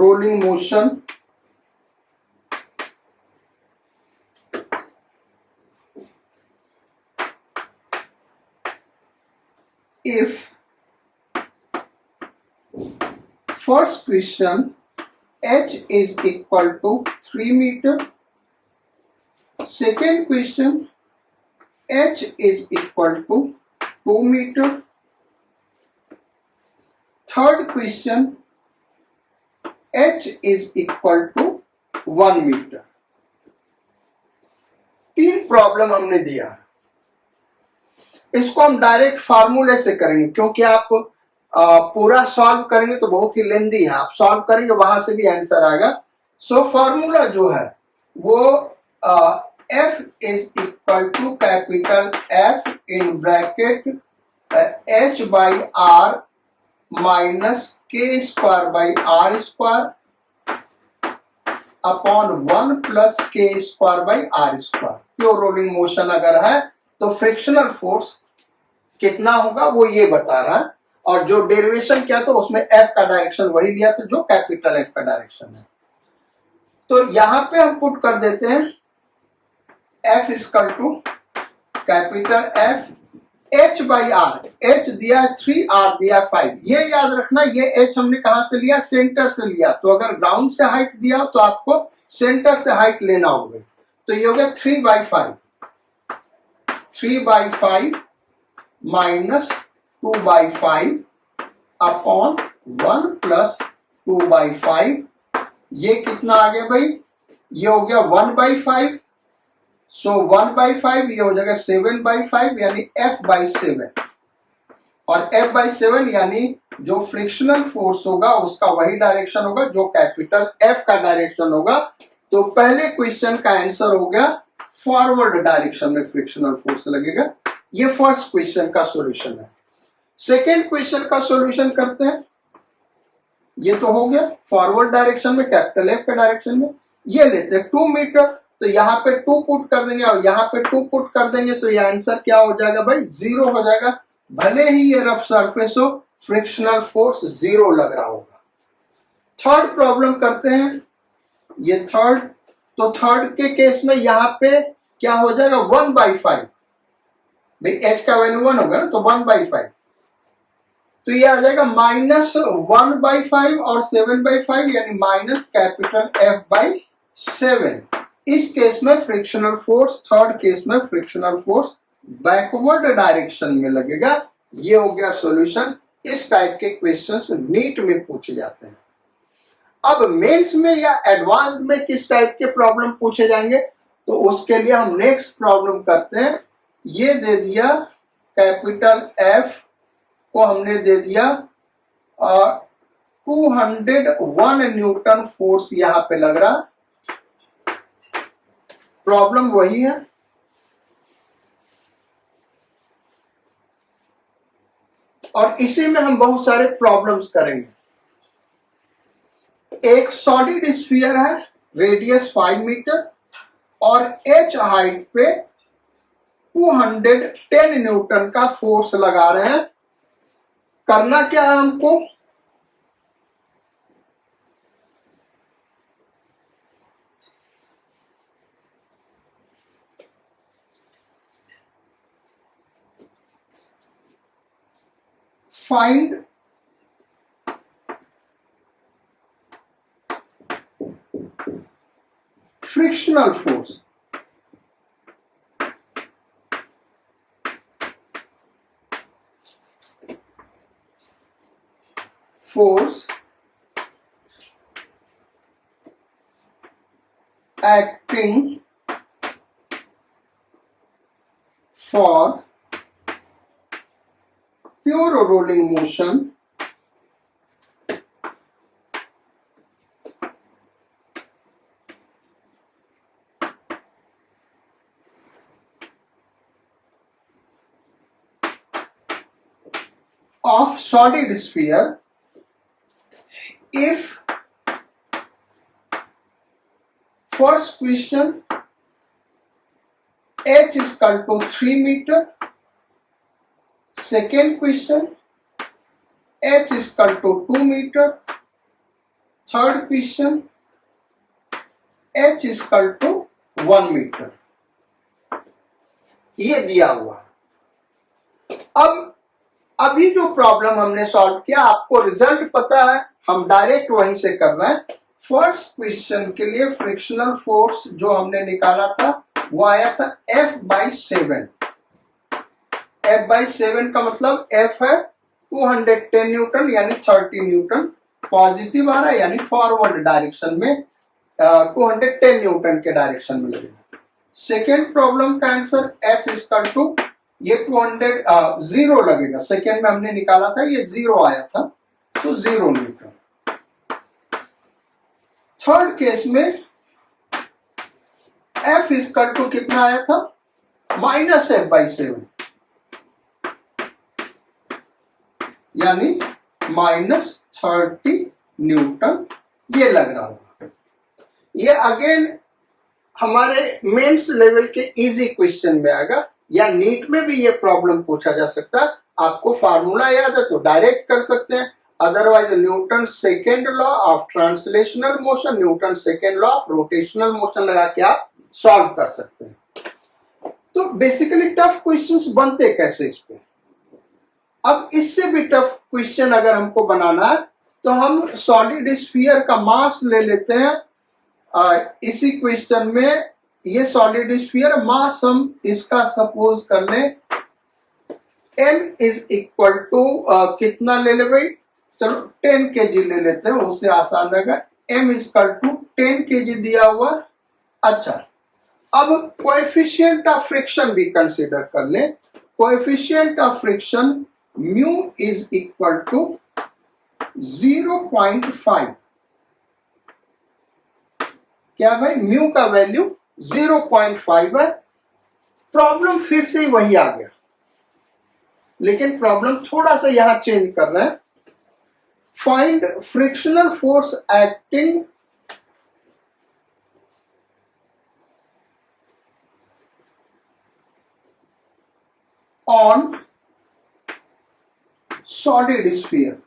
rolling motion if first question h is equal to 3 meter, second question h is equal to 2 meter, third question h is equal to 1 meter। 3 problem हमने दिया। इसको हम direct फार्मूले से करेंगे, क्योंकि आप पूरा सॉल्व करेंगे तो बहुत ही लेंदी है, आप सॉल्व करेंगे वहां से भी आंसर आएगा। सो फार्मूला जो है वो F is equal to capital F in bracket H by R minus K square by R square upon 1 plus K square by R square। Pure rolling motion अगर है तो फ्रिक्शनल फोर्स कितना होगा वो ये बता रहा है, और जो डेरिवेशन क्या था उसमें F का डायरेक्शन वही लिया था जो कैपिटल F का डायरेक्शन है। तो यहां पे हम पुट कर देते हैं F equal to capital F H by R। H दिया 3, R दिया 5। ये याद रखना, ये H हमने कहां से लिया, सेंटर से लिया। तो अगर ग्राउंड से हाइट दिया तो आपको सेंटर से हाइट लेना होगा। तो ये हो गया 3/5, 3/5 माइनस 2/5 अपॉन 1 प्लस 2/5। ये कितना आ गया भाई, ये हो गया 1/5। सो 1/5 ये हो जाएगा 7/5 यानी F/7, और F/7 यानी जो फ्रिक्शनल फोर्स होगा उसका वही डायरेक्शन होगा जो कैपिटल F का डायरेक्शन होगा। तो पहले क्वेश्चन का आंसर हो गया फॉरवर्ड डायरेक्शन में फ्रिक्शनल फोर्स लगेगा। ये फर्स्ट क्वेश्चन का सॉल्यूशन है। सेकेंड क्वेश्चन का सॉल्यूशन करते हैं। ये तो हो गया फॉरवर्ड डायरेक्शन में कैपिटल F के डायरेक्शन में। ये लेते हैं 2 मीटर, तो यहाँ पे 2 पुट कर देंगे और यहाँ पे 2 पुट कर देंगे, तो ये आंसर क्या हो जाएगा भाई, 0 हो जाएगा। भले ही ये रफ सरफेस हो, फ्रिक्शनल फोर्स 0 लग रहा होगा। थर्ड प्रॉब्लम करते हैं, ये थर्ड। तो थर्ड के केस में यहाँ पे क्या हो जाएगा 1/5, भाई H का वैल्यू 1 होगा ना, तो 1/5। तो ये आ जाएगा -1/5 और 7/5 यानी माइनस कैपिटल F/7। इस केस में फ्रिक्शनल फोर्स, थर्ड केस में फ्रिक्शनल फोर्स बैकवर्ड डायरेक्शन में लगेगा। ये हो गया सॉल्यूशन। इस टाइप के क्वेश्चंस नीट में पूछे जाते हैं। अब मेंस में या एडवांस्ड में किस टाइप के प्रॉब्लम पूछे जाएंगे, तो उसके लिए हम नेक्स्ट प्रॉब्लम करते हैं। ये दे दिया कैपिटल F को हमने दे दिया 201 न्यूटन फोर्स यहां पे लग रहा। प्रॉब्लम वही है, और इसी में हम बहुत सारे प्रॉब्लम्स करेंगे। एक सॉलिड स्फीयर है, रेडियस 5 मीटर और H हाइट पे 210 न्यूटन का फोर्स लगा रहे हैं। करना क्या है हमको, find frictional force. Force acting for pure rolling motion of solid sphere if first question h is equal to 3 meter, second question h is equal to 2 meter, third question h is equal to 1 meter। ये दिया हुआ। अब अभी जो problem हमने solve किया, आपको result पता है, हम डायरेक्ट वहीं से कर रहे हैं। फर्स्ट क्वेश्चन के लिए फ्रिक्शनल फोर्स जो हमने निकाला था वो आया था F/7। F/7 का मतलब F है 210 न्यूटन यानी 30 न्यूटन, पॉजिटिव आ रहा है यानी फॉरवर्ड डायरेक्शन में 210 न्यूटन के डायरेक्शन में लगेगा। सेकेंड प्रॉब्लम का answer F is equal to ये 0 लगेगा। सेकेंड में हमने निकाला था ये 0 आया था, तो 0 न्यूटन। थर्ड केस में F इज इक्वल टू कितना आया था -F/7 यानी -30 न्यूटन ये लग रहा होगा। ये अगेन हमारे मेंस लेवल के इजी क्वेश्चन में आएगा या नीट में भी ये प्रॉब्लम पूछा जा सकता है। आपको फार्मूला याद है तो डायरेक्ट कर सकते हैं, otherwise Newton second law of translational motion, Newton second law of rotational motion लगा के आप सॉल्व कर सकते हैं। तो बेसिकली टफ क्वेश्चंस बनते कैसे इस पे। अब इससे भी टफ क्वेश्चन अगर हमको बनाना है तो हम सॉलिड स्फीयर का मास ले लेते हैं। इसी क्वेश्चन में ये सॉलिड स्फीयर मास हम इसका सपोज कर लें m इज इक्वल टू कितना ले ले भाई, चलो 10 kg ले लेते हैं, उससे आसान रहेगा। m is equal to 10 kg दिया हुआ। अच्छा, अब कोएफिशिएंट ऑफ फ्रिक्शन भी कंसीडर कर ले। Coefficient of friction mu is equal to 0.5। क्या भाई, म्यू का वैल्यू 0.5 है। प्रॉब्लम फिर से ही वही आ गया, लेकिन प्रॉब्लम थोड़ा सा यहां चेंज कर रहे हैं। Find frictional force acting on solid sphere.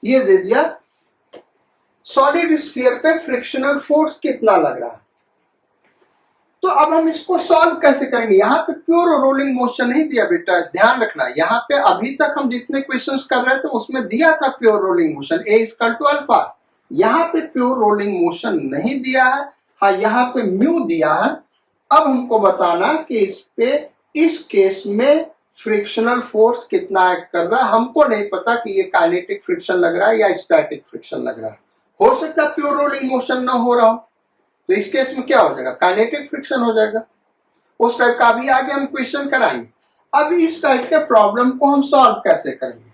ये दे दिया सॉलिड स्फीयर पे फ्रिक्शनल फोर्स कितना लग रहा है। तो अब हम इसको सॉल्व कैसे करेंगे। यहाँ पे प्योर रोलिंग मोशन नहीं दिया बेटा, ध्यान रखना। यहाँ पे अभी तक हम जितने क्वेश्चंस कर रहे थे उसमें दिया था pure rolling motion A equal to alpha. यहाँ पे प्योर रोलिंग मोशन नहीं दिया है, हाँ यहाँ पे म्यू दिया है। अब हमको बताना कि इस पे इस केस में फ्रिक्शनल फोर्स कितना एक्ट कर रहा है। हमको नहीं पता कि ये काइनेटिक फ्रिक्शन लग रहा है या स्टैटिक फ्रिक्शन लग रहा है। हो सकता है प्योर रोलिंग मोशन ना हो रहा हो, तो इस केस में क्या हो जाएगा, काइनेटिक फ्रिक्शन हो जाएगा। उस टाइप का भी आगे हम क्वेश्चन कराएंगे। अब इस टाइप के प्रॉब्लम को हम सॉल्व कैसे करेंगे।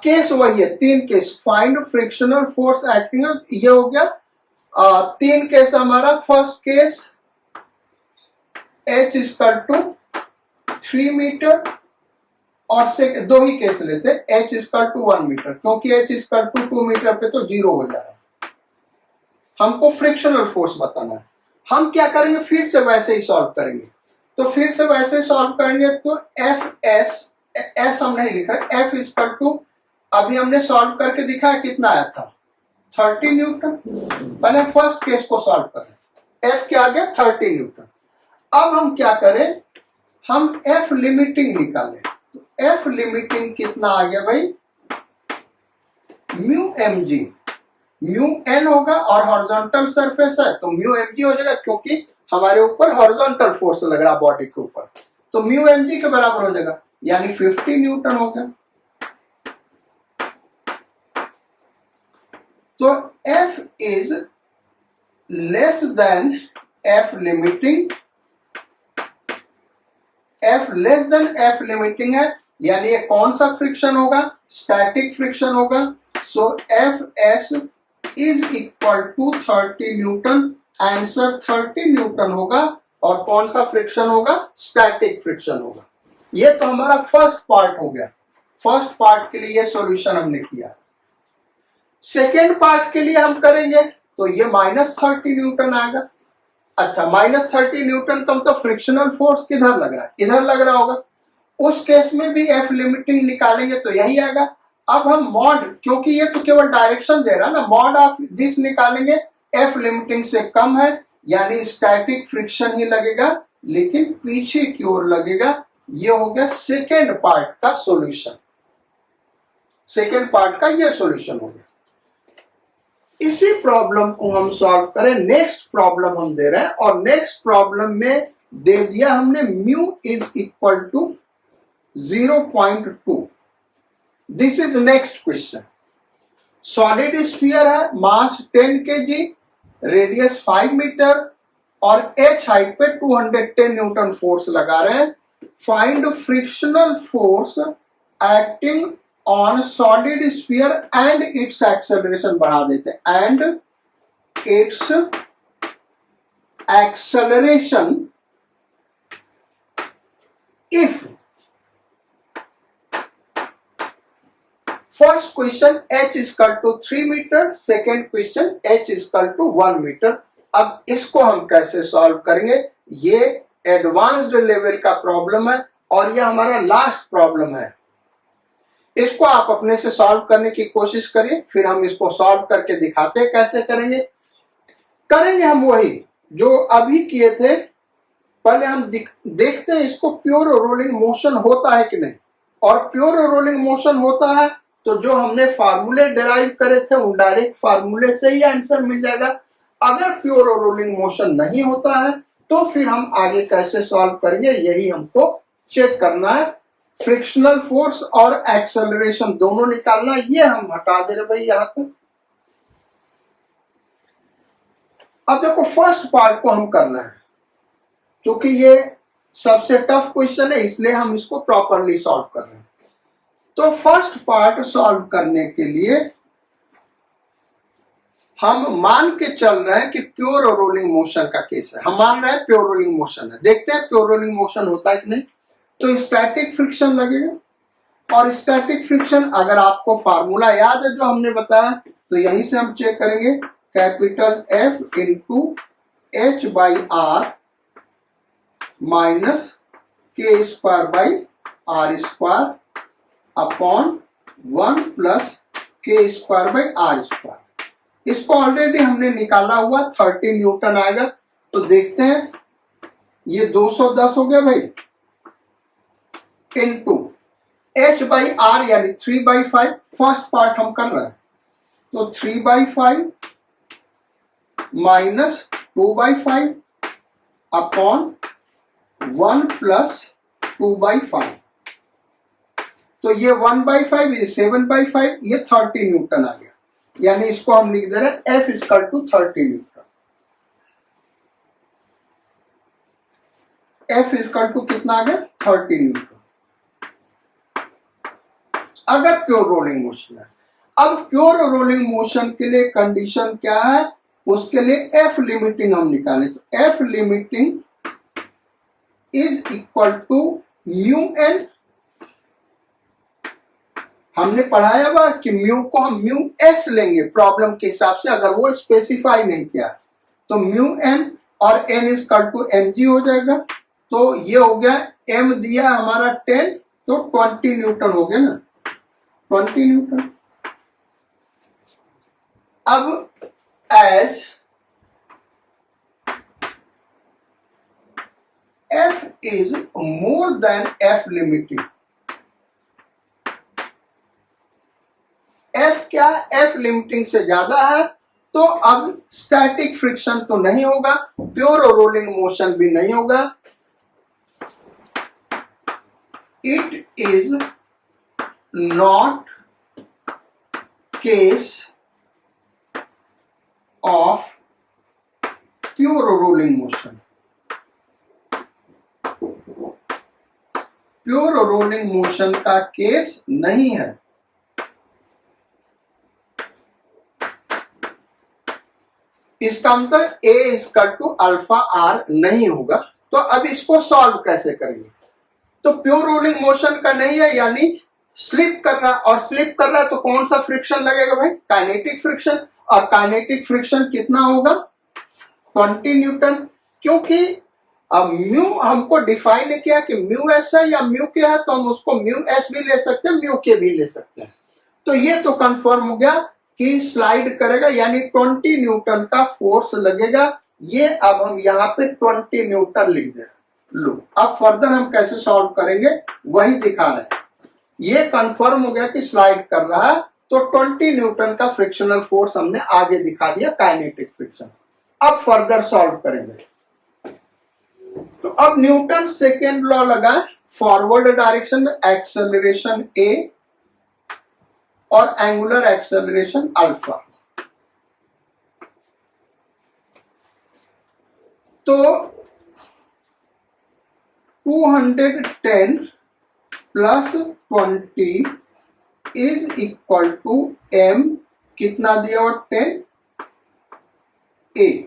केस वही है, 3 case. Find frictional force acting, ये हो गया 3 केस हमारा। First case h equal to 3 metre और दो ही केस लेते हैं, h इक्वल टू 1 मीटर, क्योंकि h इक्वल टू 2 मीटर पे तो 0 हो जा रहा है। हमको फ्रिक्शनल फोर्स बताना है। हम क्या करेंगे, फिर से वैसे ही सॉल्व करेंगे। तो फिर से वैसे सॉल्व करेंगे तो एस हम नहीं लिख रहे, F इक्वल टू अभी हमने सॉल्व करके दिखाया कितना आया था 30 न्यूटन। पहले फर्स्ट केस को सॉल्व करें। एफ क्या आ गया 30 न्यूटन। अब हम क्या करें, हम एफ लिमिटिंग निकालें। तो एफ लिमिटिंग कितना आ गया भाई, mu M G, mu N होगा और हॉरिजॉन्टल सरफेस है तो म्यू एम जी हो जाएगा, क्योंकि हमारे ऊपर हॉरिजॉन्टल फोर्स लग रहा बॉडी के ऊपर, तो म्यू एम जी के बराबर हो जाएगा, यानी 50 न्यूटन हो गया। तो F is less than F limiting, F less than F limiting है, यानी ये कौन सा फ्रिक्शन होगा, स्टैटिक फ्रिक्शन होगा। So Fs is equal to 30 newton, answer 30 newton होगा, और कौन सा फ्रिक्शन होगा, स्टैटिक फ्रिक्शन होगा। ये तो हमारा फर्स्ट पार्ट हो गया। फर्स्ट पार्ट के लिए सॉल्यूशन हमने किया। सेकेंड पार्ट के लिए हम करेंगे तो ये -30 न्यूटन आएगा। अच्छा, -30 न्यूटन कम तो फ्रिक्शनल फोर्स किधर लग रहा है, इधर लग रहा होगा। उस केस में भी एफ लिमिटिंग निकालेंगे तो यही आएगा। अब हम मॉड, क्योंकि ये तो केवल डायरेक्शन दे रहा है ना, मॉड ऑफ दिस निकालेंगे, एफ लिमिटिंग से कम है, यानी स्टैटिक फ्रिक्शन ही लगेगा, लेकिन पीछे की ओर लगेगा। ये हो गया सेकेंड पार्ट का सॉल्यूशन। सेकेंड पार्ट का ये सॉल्यूशन हो गया। इसी प्रॉब्लम को हम सॉल्व करें। नेक्स्ट प्रॉब्लम हम दे रहे हैं, और नेक्स्ट प्रॉब्लम में दे दिया हमने mu is equal to 0.2। This is next question. Solid sphere है, मास 10 kg, रेडियस 5 मीटर और एच हाइट पे 210 न्यूटन फोर्स लगा रहे हैं। Find frictional force acting on solid sphere and its acceleration, बढ़ा देते हैं, and its acceleration if first question h equal to 3 metre, second question h equal to 1 metre. अब इसको हम कैसे सॉल्व करेंगे, ये एडवांस्ड लेवल का प्रॉब्लम है और ये हमारा लास्ट प्रॉब्लम है। इसको आप अपने से सॉल्व करने की कोशिश करिए, फिर हम इसको सॉल्व करके दिखाते हैं कैसे करेंगे हम वही जो अभी किए थे। पहले हम देखते हैं इसको प्योर रोलिंग मोशन होता है कि नहीं, और प्योर रोलिंग मोशन होता है तो जो हमने फार्मूले डिराइव करे थे उन डायरेक्ट फार्मूले से ही आंसर मिल जाएगा। अगर प्योर रोलिंग मोशन नहीं होता है तो फिर हम आगे कैसे सॉल्व करेंगे, यही हमको चेक करना है। फ्रिक्शनल फोर्स और एक्सेलरेशन दोनों निकालना, ये हम हटा दे रहे भाई यहां तक। अब देखो फर्स्ट पार्ट को हम करना है, क्योंकि ये सबसे टफ क्वेश्चन है इसलिए हम इसको प्रॉपरली सॉल्व कर रहे हैं। तो फर्स्ट पार्ट सॉल्व करने के लिए हम मान के चल रहे हैं कि प्योर रोलिंग मोशन का केस है। हम मान रहे हैं प्योर रोलिंग मोशन है, देखते हैं प्योर रोलिंग मोशन होता है कि नहीं। तो स्टैटिक फ्रिक्शन लगेगा, और स्टैटिक फ्रिक्शन अगर आपको फार्मूला याद है जो हमने बताया तो यहीं से हम चेक करेंगे, capital F into H by R minus K square by R square upon 1 plus K square by R square. इसको ऑलरेडी हमने निकाला हुआ 30 न्यूटन आएगा। तो देखते हैं, ये 210 हो गया भाई, इनटू एच बाई आर यानी 3/5। फर्स्ट पार्ट हम कर रहे हैं तो 3/5 माइनस 2/5 अपॉन 1 प्लस 2/5। तो ये 1/5, ये 7/5, ये 30 न्यूटन आ गया, यानी इसको हम लिख दे रहे हैं F equal to 30 newton. F equal to कितना आ गया, 30 न्यूटन। अगर प्योर रोलिंग मोशन है, अब प्योर रोलिंग मोशन के लिए कंडीशन क्या है, उसके लिए F लिमिटिंग हम निकालें। तो F limiting is equal to mu N. हमने पढ़ाया हुआ कि म्यू को हम म्यू एस लेंगे प्रॉब्लम के हिसाब से, अगर वो स्पेसिफाई नहीं किया तो म्यू एन और N equal to M G हो जाएगा। तो ये हो गया, एम दिया हमारा 10 तो 20 न्यूटन हो गया ना, 20 न्यूटन। अब as f is more than f limiting. f क्या, f लिमिटिंग से ज्यादा है, तो अब स्टैटिक फ्रिक्शन तो नहीं होगा, प्योर रोलिंग मोशन भी नहीं होगा. It is not case of pure rolling motion. Pure rolling motion का केस नहीं है. इसका मतलब a equal to alpha R नहीं होगा. तो अब इसको सॉल्व कैसे करेंगे? तो प्योर रोलिंग मोशन का नहीं है, यानी स्लिप कर रहा, और स्लिप कर रहा है तो कौन सा फ्रिक्शन लगेगा भाई? Kinetic friction. और काइनेटिक फ्रिक्शन कितना होगा? 20 न्यूटन. क्योंकि अब म्यू हमको डिफाइन किया कि म्यू एस है या म्यू के है, तो हम उसको म्यू एस भी ले सकते हैं, म्यू के भी ले सकते हैं. तो ये तो कंफर्म हो गया कि स्लाइड करेगा, यानी 20 न्यूटन का फोर्स लगेगा. ये अब हम यहाँ पे 20 न्यूटन लिख दे रहे. लो, अब फर्दर हम कैसे सॉल्व करेंगे वही दिखा रहे हैं. ये कंफर्म हो गया कि स्लाइड कर रहा है, तो 20 न्यूटन का फ्रिक्शनल फोर्स हमने आगे दिखा दिया, काइनेटिक फ्रिक्शन. अब फर्दर सॉल्व करेंगे. तो अब न्यूटन सेकेंड लॉ लगाए. फॉरवर्ड डायरेक्शन में एक्सेलरेशन ए और एंगुलर एक्सेलरेशन अल्फा. तो 210 plus 20 is equal to m, कितना दिया और 10 a.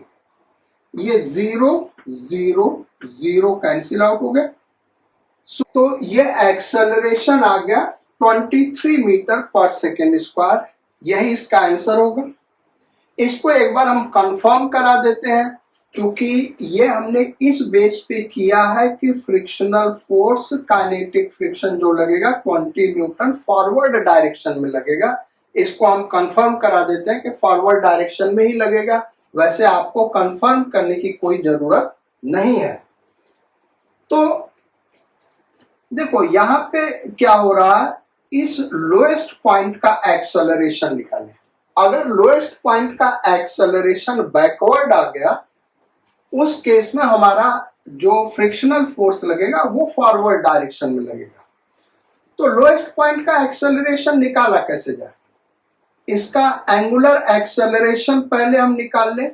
ये 0 0 0 कैंसिल आउट हो गया. तो ये एक्सेलरेशन आ गया 23 मीटर पर सेकेंड स्क्वायर. यही इसका आंसर होगा. इसको एक बार हम कंफर्म करा देते हैं, क्योंकि ये हमने इस बेस पे किया है कि फ्रिक्शनल फोर्स, काइनेटिक फ्रिक्शन जो लगेगा 20 न्यूटन फॉरवर्ड डायरेक्शन में लगेगा. इसको हम कंफर्म करा देते हैं कि फॉरवर्ड डायरेक्शन में ही लगेगा. वैसे आपको कंफर्म करने की कोई जरूरत नहीं है. तो देखो यहां पे क्या हो रहा है, इस लोएस्ट पॉइंट का एक्सेलरेशन निकालें. अगर लोएस्ट पॉइंट का एक्सेलरेशन बैकवर्ड आ गया, उस केस में हमारा जो फ्रिक्शनल फोर्स लगेगा वो फॉरवर्ड डायरेक्शन में लगेगा. तो लोएस्ट पॉइंट का एक्सेलरेशन निकाला कैसे जाए? इसका एंगुलर एक्सेलरेशन पहले हम निकाल लें.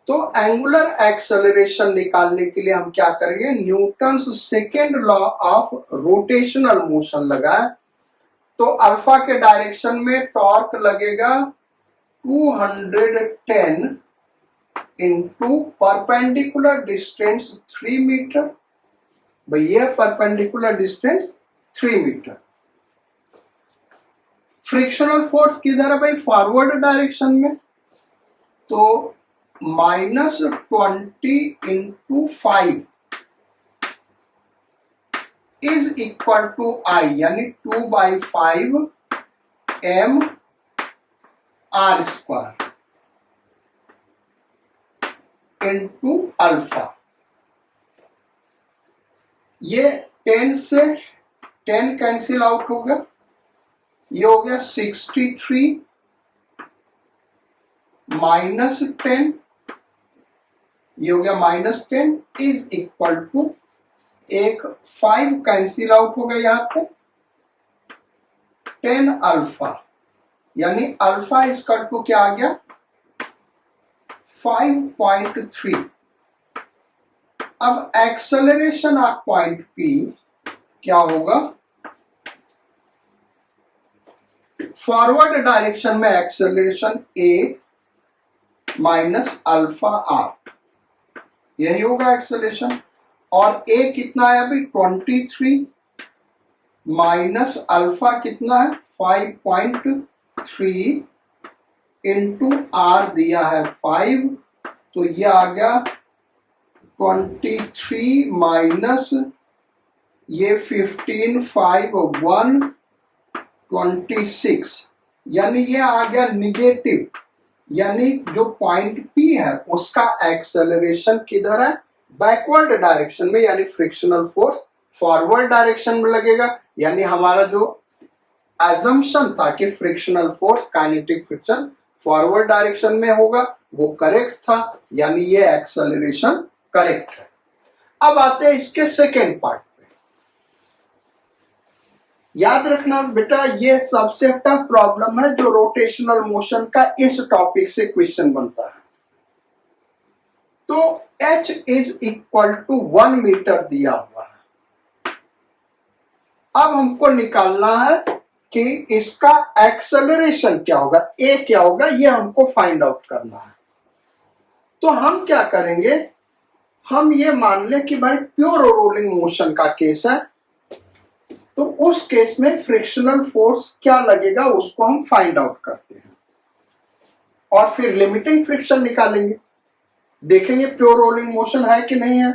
तो एंगुलर एक्सेलरेशन निकालने के लिए हम क्या करेंगे? Newton's second law of rotational motion लगाए. तो अल्फा के डायरेक्शन में टॉर्क लगेगा 210 इंटू परपेंडिकुलर डिस्टेंस 3 मीटर. भाई ये perpendicular distance 3 metre. Frictional force किधर है भाई? फॉरवर्ड डायरेक्शन में. तो -20 into 5 is equal to I, यानी 2/5 m r square into alpha. ये 10 से 10 कैंसिल आउट हो गया. ये हो गया 63 -10, ये हो गया -10 इज इक्वल टू एक 5 कैंसिल आउट हो गया यहाँ पे 10 अल्फा, यानी अल्फा इक्वल टू क्या आ गया 5.3. अब एक्सेलरेशन ऑफ पॉइंट P क्या होगा? फॉरवर्ड डायरेक्शन में acceleration a minus alpha R, यही होगा एक्सेलरेशन. और a कितना है अभी 23 माइनस अल्फा कितना है 5.3 इंटू आर दिया है 5, तो ये आ गया 23 माइनस ये 15 5 1 26, यानी ये आ गया निगेटिव यानी जो पॉइंट P है उसका एक्सेलरेशन किधर है, बैकवर्ड डायरेक्शन में, यानी फ्रिक्शनल फोर्स फॉरवर्ड डायरेक्शन में लगेगा। यानी हमारा जो एजम्पशन था कि frictional force kinetic friction forward direction में होगा वो करेक्ट था, यानी ये एक्सेलरेशन करेक्ट है। अब आते हैं इसके सेकेंड पार्ट पे। याद रखना बेटा ये सबसे टफ प्रॉब्लम है जो रोटेशनल मोशन का इस टॉपिक से क्वेश्चन बनता है। तो h is equal to 1 metre दिया हुआ है। अब हमको निकालना है कि इसका एक्सेलरेशन क्या होगा, a क्या होगा, ये हमको फाइंड आउट करना है। तो हम क्या करेंगे, हम ये मान लें कि भाई प्योर रोलिंग मोशन का केस है, तो उस केस में फ्रिक्शनल फोर्स क्या लगेगा उसको हम फाइंड आउट करते हैं और फिर लिमिटिंग फ्रिक्शन निकालेंगे, देखेंगे प्योर रोलिंग मोशन है कि नहीं है।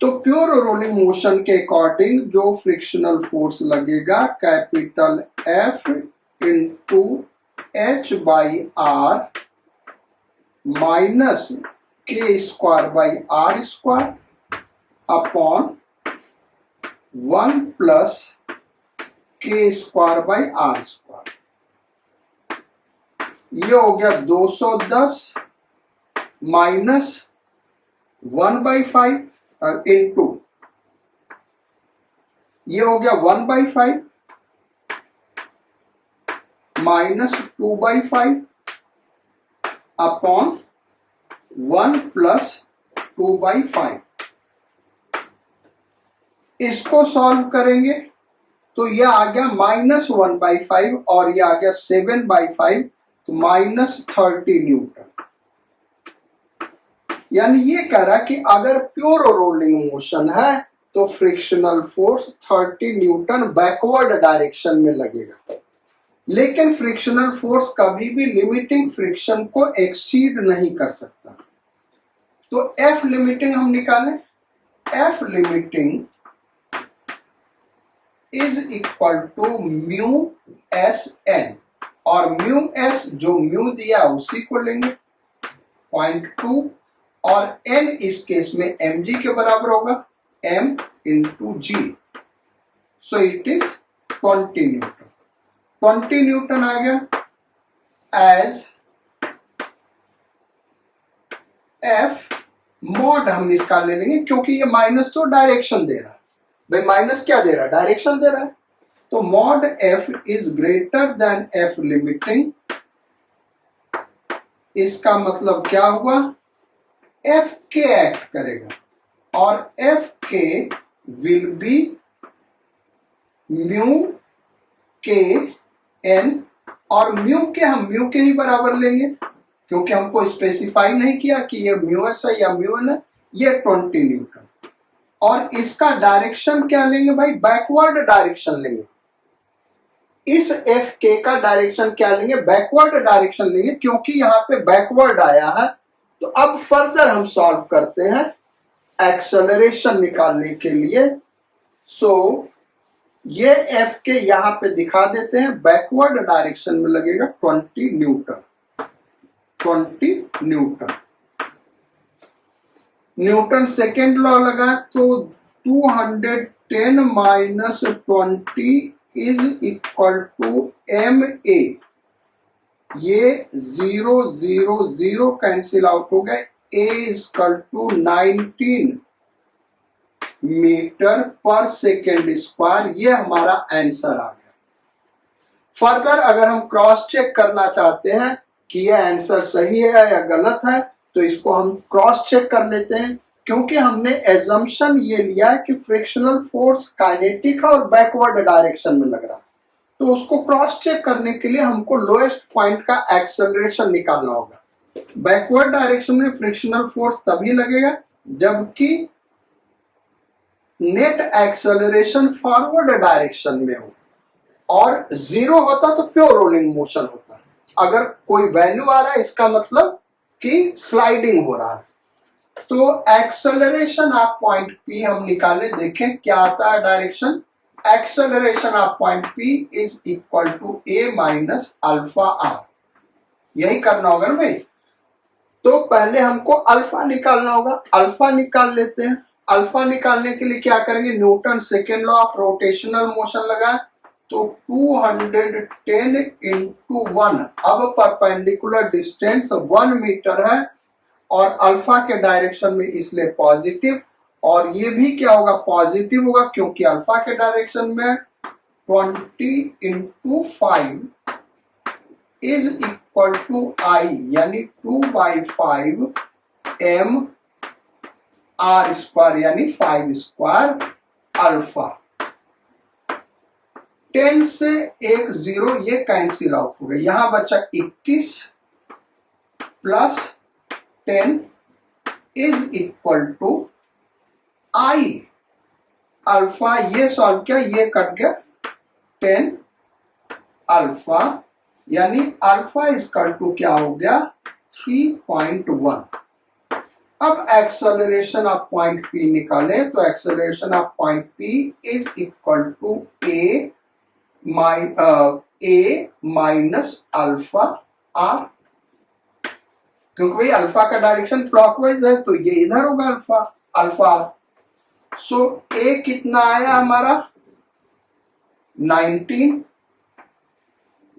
तो प्योर रोलिंग मोशन के अकॉर्डिंग जो फ्रिक्शनल फोर्स लगेगा capital F into H by R minus K square by R square upon 1 plus K square by R square. ये हो गया 210 माइनस 1/5 इंटू, ये हो गया 1/5 माइनस 2/5 अपॉन 1 प्लस 2/5। इसको सॉल्व करेंगे तो यह आ गया माइनस 1/5 और यह आ गया 7/5, तो माइनस 30 न्यूटन। यानी ये कह रहा कि अगर प्योर रोलिंग मोशन है तो frictional force 30 Newton backward direction में लगेगा, लेकिन फ्रिक्शनल फोर्स कभी भी लिमिटिंग फ्रिक्शन को एक्सीड नहीं कर सकता। तो एफ लिमिटिंग हम निकालें, F limiting is equal to mu S N, और म्यू एस जो म्यू दिया उसी को लेंगे 0.2 और n इस केस में mg के बराबर होगा m into G, so it is 20 newton. 20 newton आ गया एज f मॉड, हम इसका ले लेंगे क्योंकि ये माइनस तो डायरेक्शन दे रहा है, भाई माइनस क्या दे रहा है, डायरेक्शन दे रहा है। तो mod f is greater than f limiting, इसका मतलब क्या हुआ, एफ के एक्ट करेगा और एफ के विल बी म्यू के एन, और म्यू के हम म्यू के ही बराबर लेंगे क्योंकि हमको स्पेसिफाई नहीं किया कि ये म्यू एस है या म्यू एन है। ये 20 न्यूटन, और इसका डायरेक्शन क्या लेंगे भाई, बैकवर्ड डायरेक्शन लेंगे। इस एफ के का डायरेक्शन क्या लेंगे, बैकवर्ड डायरेक्शन लेंगे, क्योंकि यहाँ पे बैकवर्ड आया है। तो अब फर्दर हम सॉल्व करते हैं एक्सेलरेशन निकालने के लिए। सो ये एफ के यहां पे दिखा देते हैं, बैकवर्ड डायरेक्शन में लगेगा 20 newton. 20 newton, Newton second law लगा तो 210 minus 20 is equal to M A, ये 0 0 0 कैंसिल आउट हो गए, a equal to 19 metre per second square. ये हमारा आंसर आ गया। फर्दर अगर हम क्रॉस चेक करना चाहते हैं कि ये आंसर सही है या गलत है, तो इसको हम क्रॉस चेक कर लेते हैं, क्योंकि हमने एजम्पशन ये लिया है कि फ्रिक्शनल फोर्स काइनेटिक है और बैकवर्ड डायरेक्शन में लग रहा है। तो उसको क्रॉस चेक करने के लिए हमको लोएस्ट पॉइंट का एक्सेलरेशन निकालना होगा। बैकवर्ड डायरेक्शन में फ्रिक्शनल फोर्स तभी लगेगा जबकि नेट एक्सेलरेशन फॉरवर्ड डायरेक्शन में हो, और 0 होता तो प्योर रोलिंग मोशन होता। अगर कोई वैल्यू आ रहा है इसका मतलब कि स्लाइडिंग हो रहा है। तो एक्सेलरेशन ऑफ पॉइंट P हम निकाले, देखें क्या आता है direction. Acceleration of point P is equal to a minus alpha R. यही करना होगा ना भाई। तो पहले हमको अल्फा निकालना होगा, अल्फा निकाल लेते हैं। अल्फा निकालने के लिए क्या करेंगे, Newton second law of rotational motion लगाए, तो 210 इंटू 1, अब परपेंडिकुलर डिस्टेंस 1 मीटर है और अल्फा के डायरेक्शन में इसलिए पॉजिटिव, और ये भी क्या होगा, पॉजिटिव होगा क्योंकि अल्फा के डायरेक्शन में 20 into 5 is equal to I, यानी 2/5 m r स्क्वायर, यानी 5 स्क्वायर अल्फा। 10 से एक 0 ये कैंसिल आउट हो गए, यहां बचा 21 plus 10 is equal to I alpha. ये सॉल्व किया, ये कट गया 10 अल्फा, यानी अल्फा इक्वल टू क्या हो गया 3.1। अब एक्सेलरेशन ऑफ पॉइंट P निकाले, तो acceleration of point P is equal to a minus alpha r, क्योंकि भाई अल्फा का डायरेक्शन क्लॉकवाइज है तो ये इधर होगा अल्फा अल्फा। सो a कितना आया हमारा 19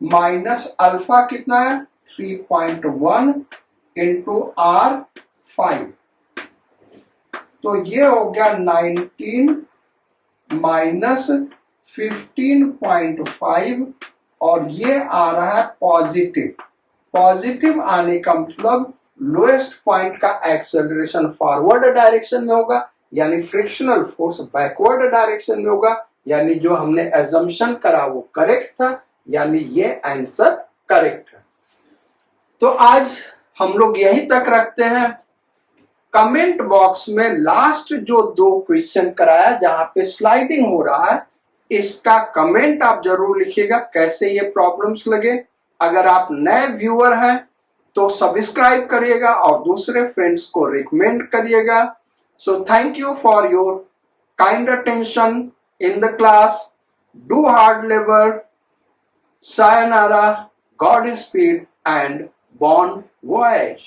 माइनस अल्फा कितना है 3.1 इंटू r 5, तो ये हो गया 19 माइनस 15.5, और ये आ रहा है पॉजिटिव। पॉजिटिव आने का मतलब लोएस्ट पॉइंट का एक्सेलरेशन फॉरवर्ड डायरेक्शन में होगा, यानी फ्रिक्शनल फोर्स बैकवर्ड डायरेक्शन में होगा, यानी जो हमने एजम्पशन करा वो करेक्ट था, यानी ये आंसर करेक्ट है। तो आज हम लोग यहीं तक रखते हैं। कमेंट बॉक्स में लास्ट जो 2 क्वेश्चन कराया जहां पे स्लाइडिंग हो रहा है, इसका कमेंट आप जरूर लिखिएगा कैसे ये प्रॉब्लम्स लगे। अगर आप नए व्यूअर हैं तो सब्सक्राइब करिएगा और दूसरे फ्रेंड्स को रिकमेंड करिएगा। So thank you for your kind attention in the class. Do hard labour, sayonara, Godspeed and bon voyage.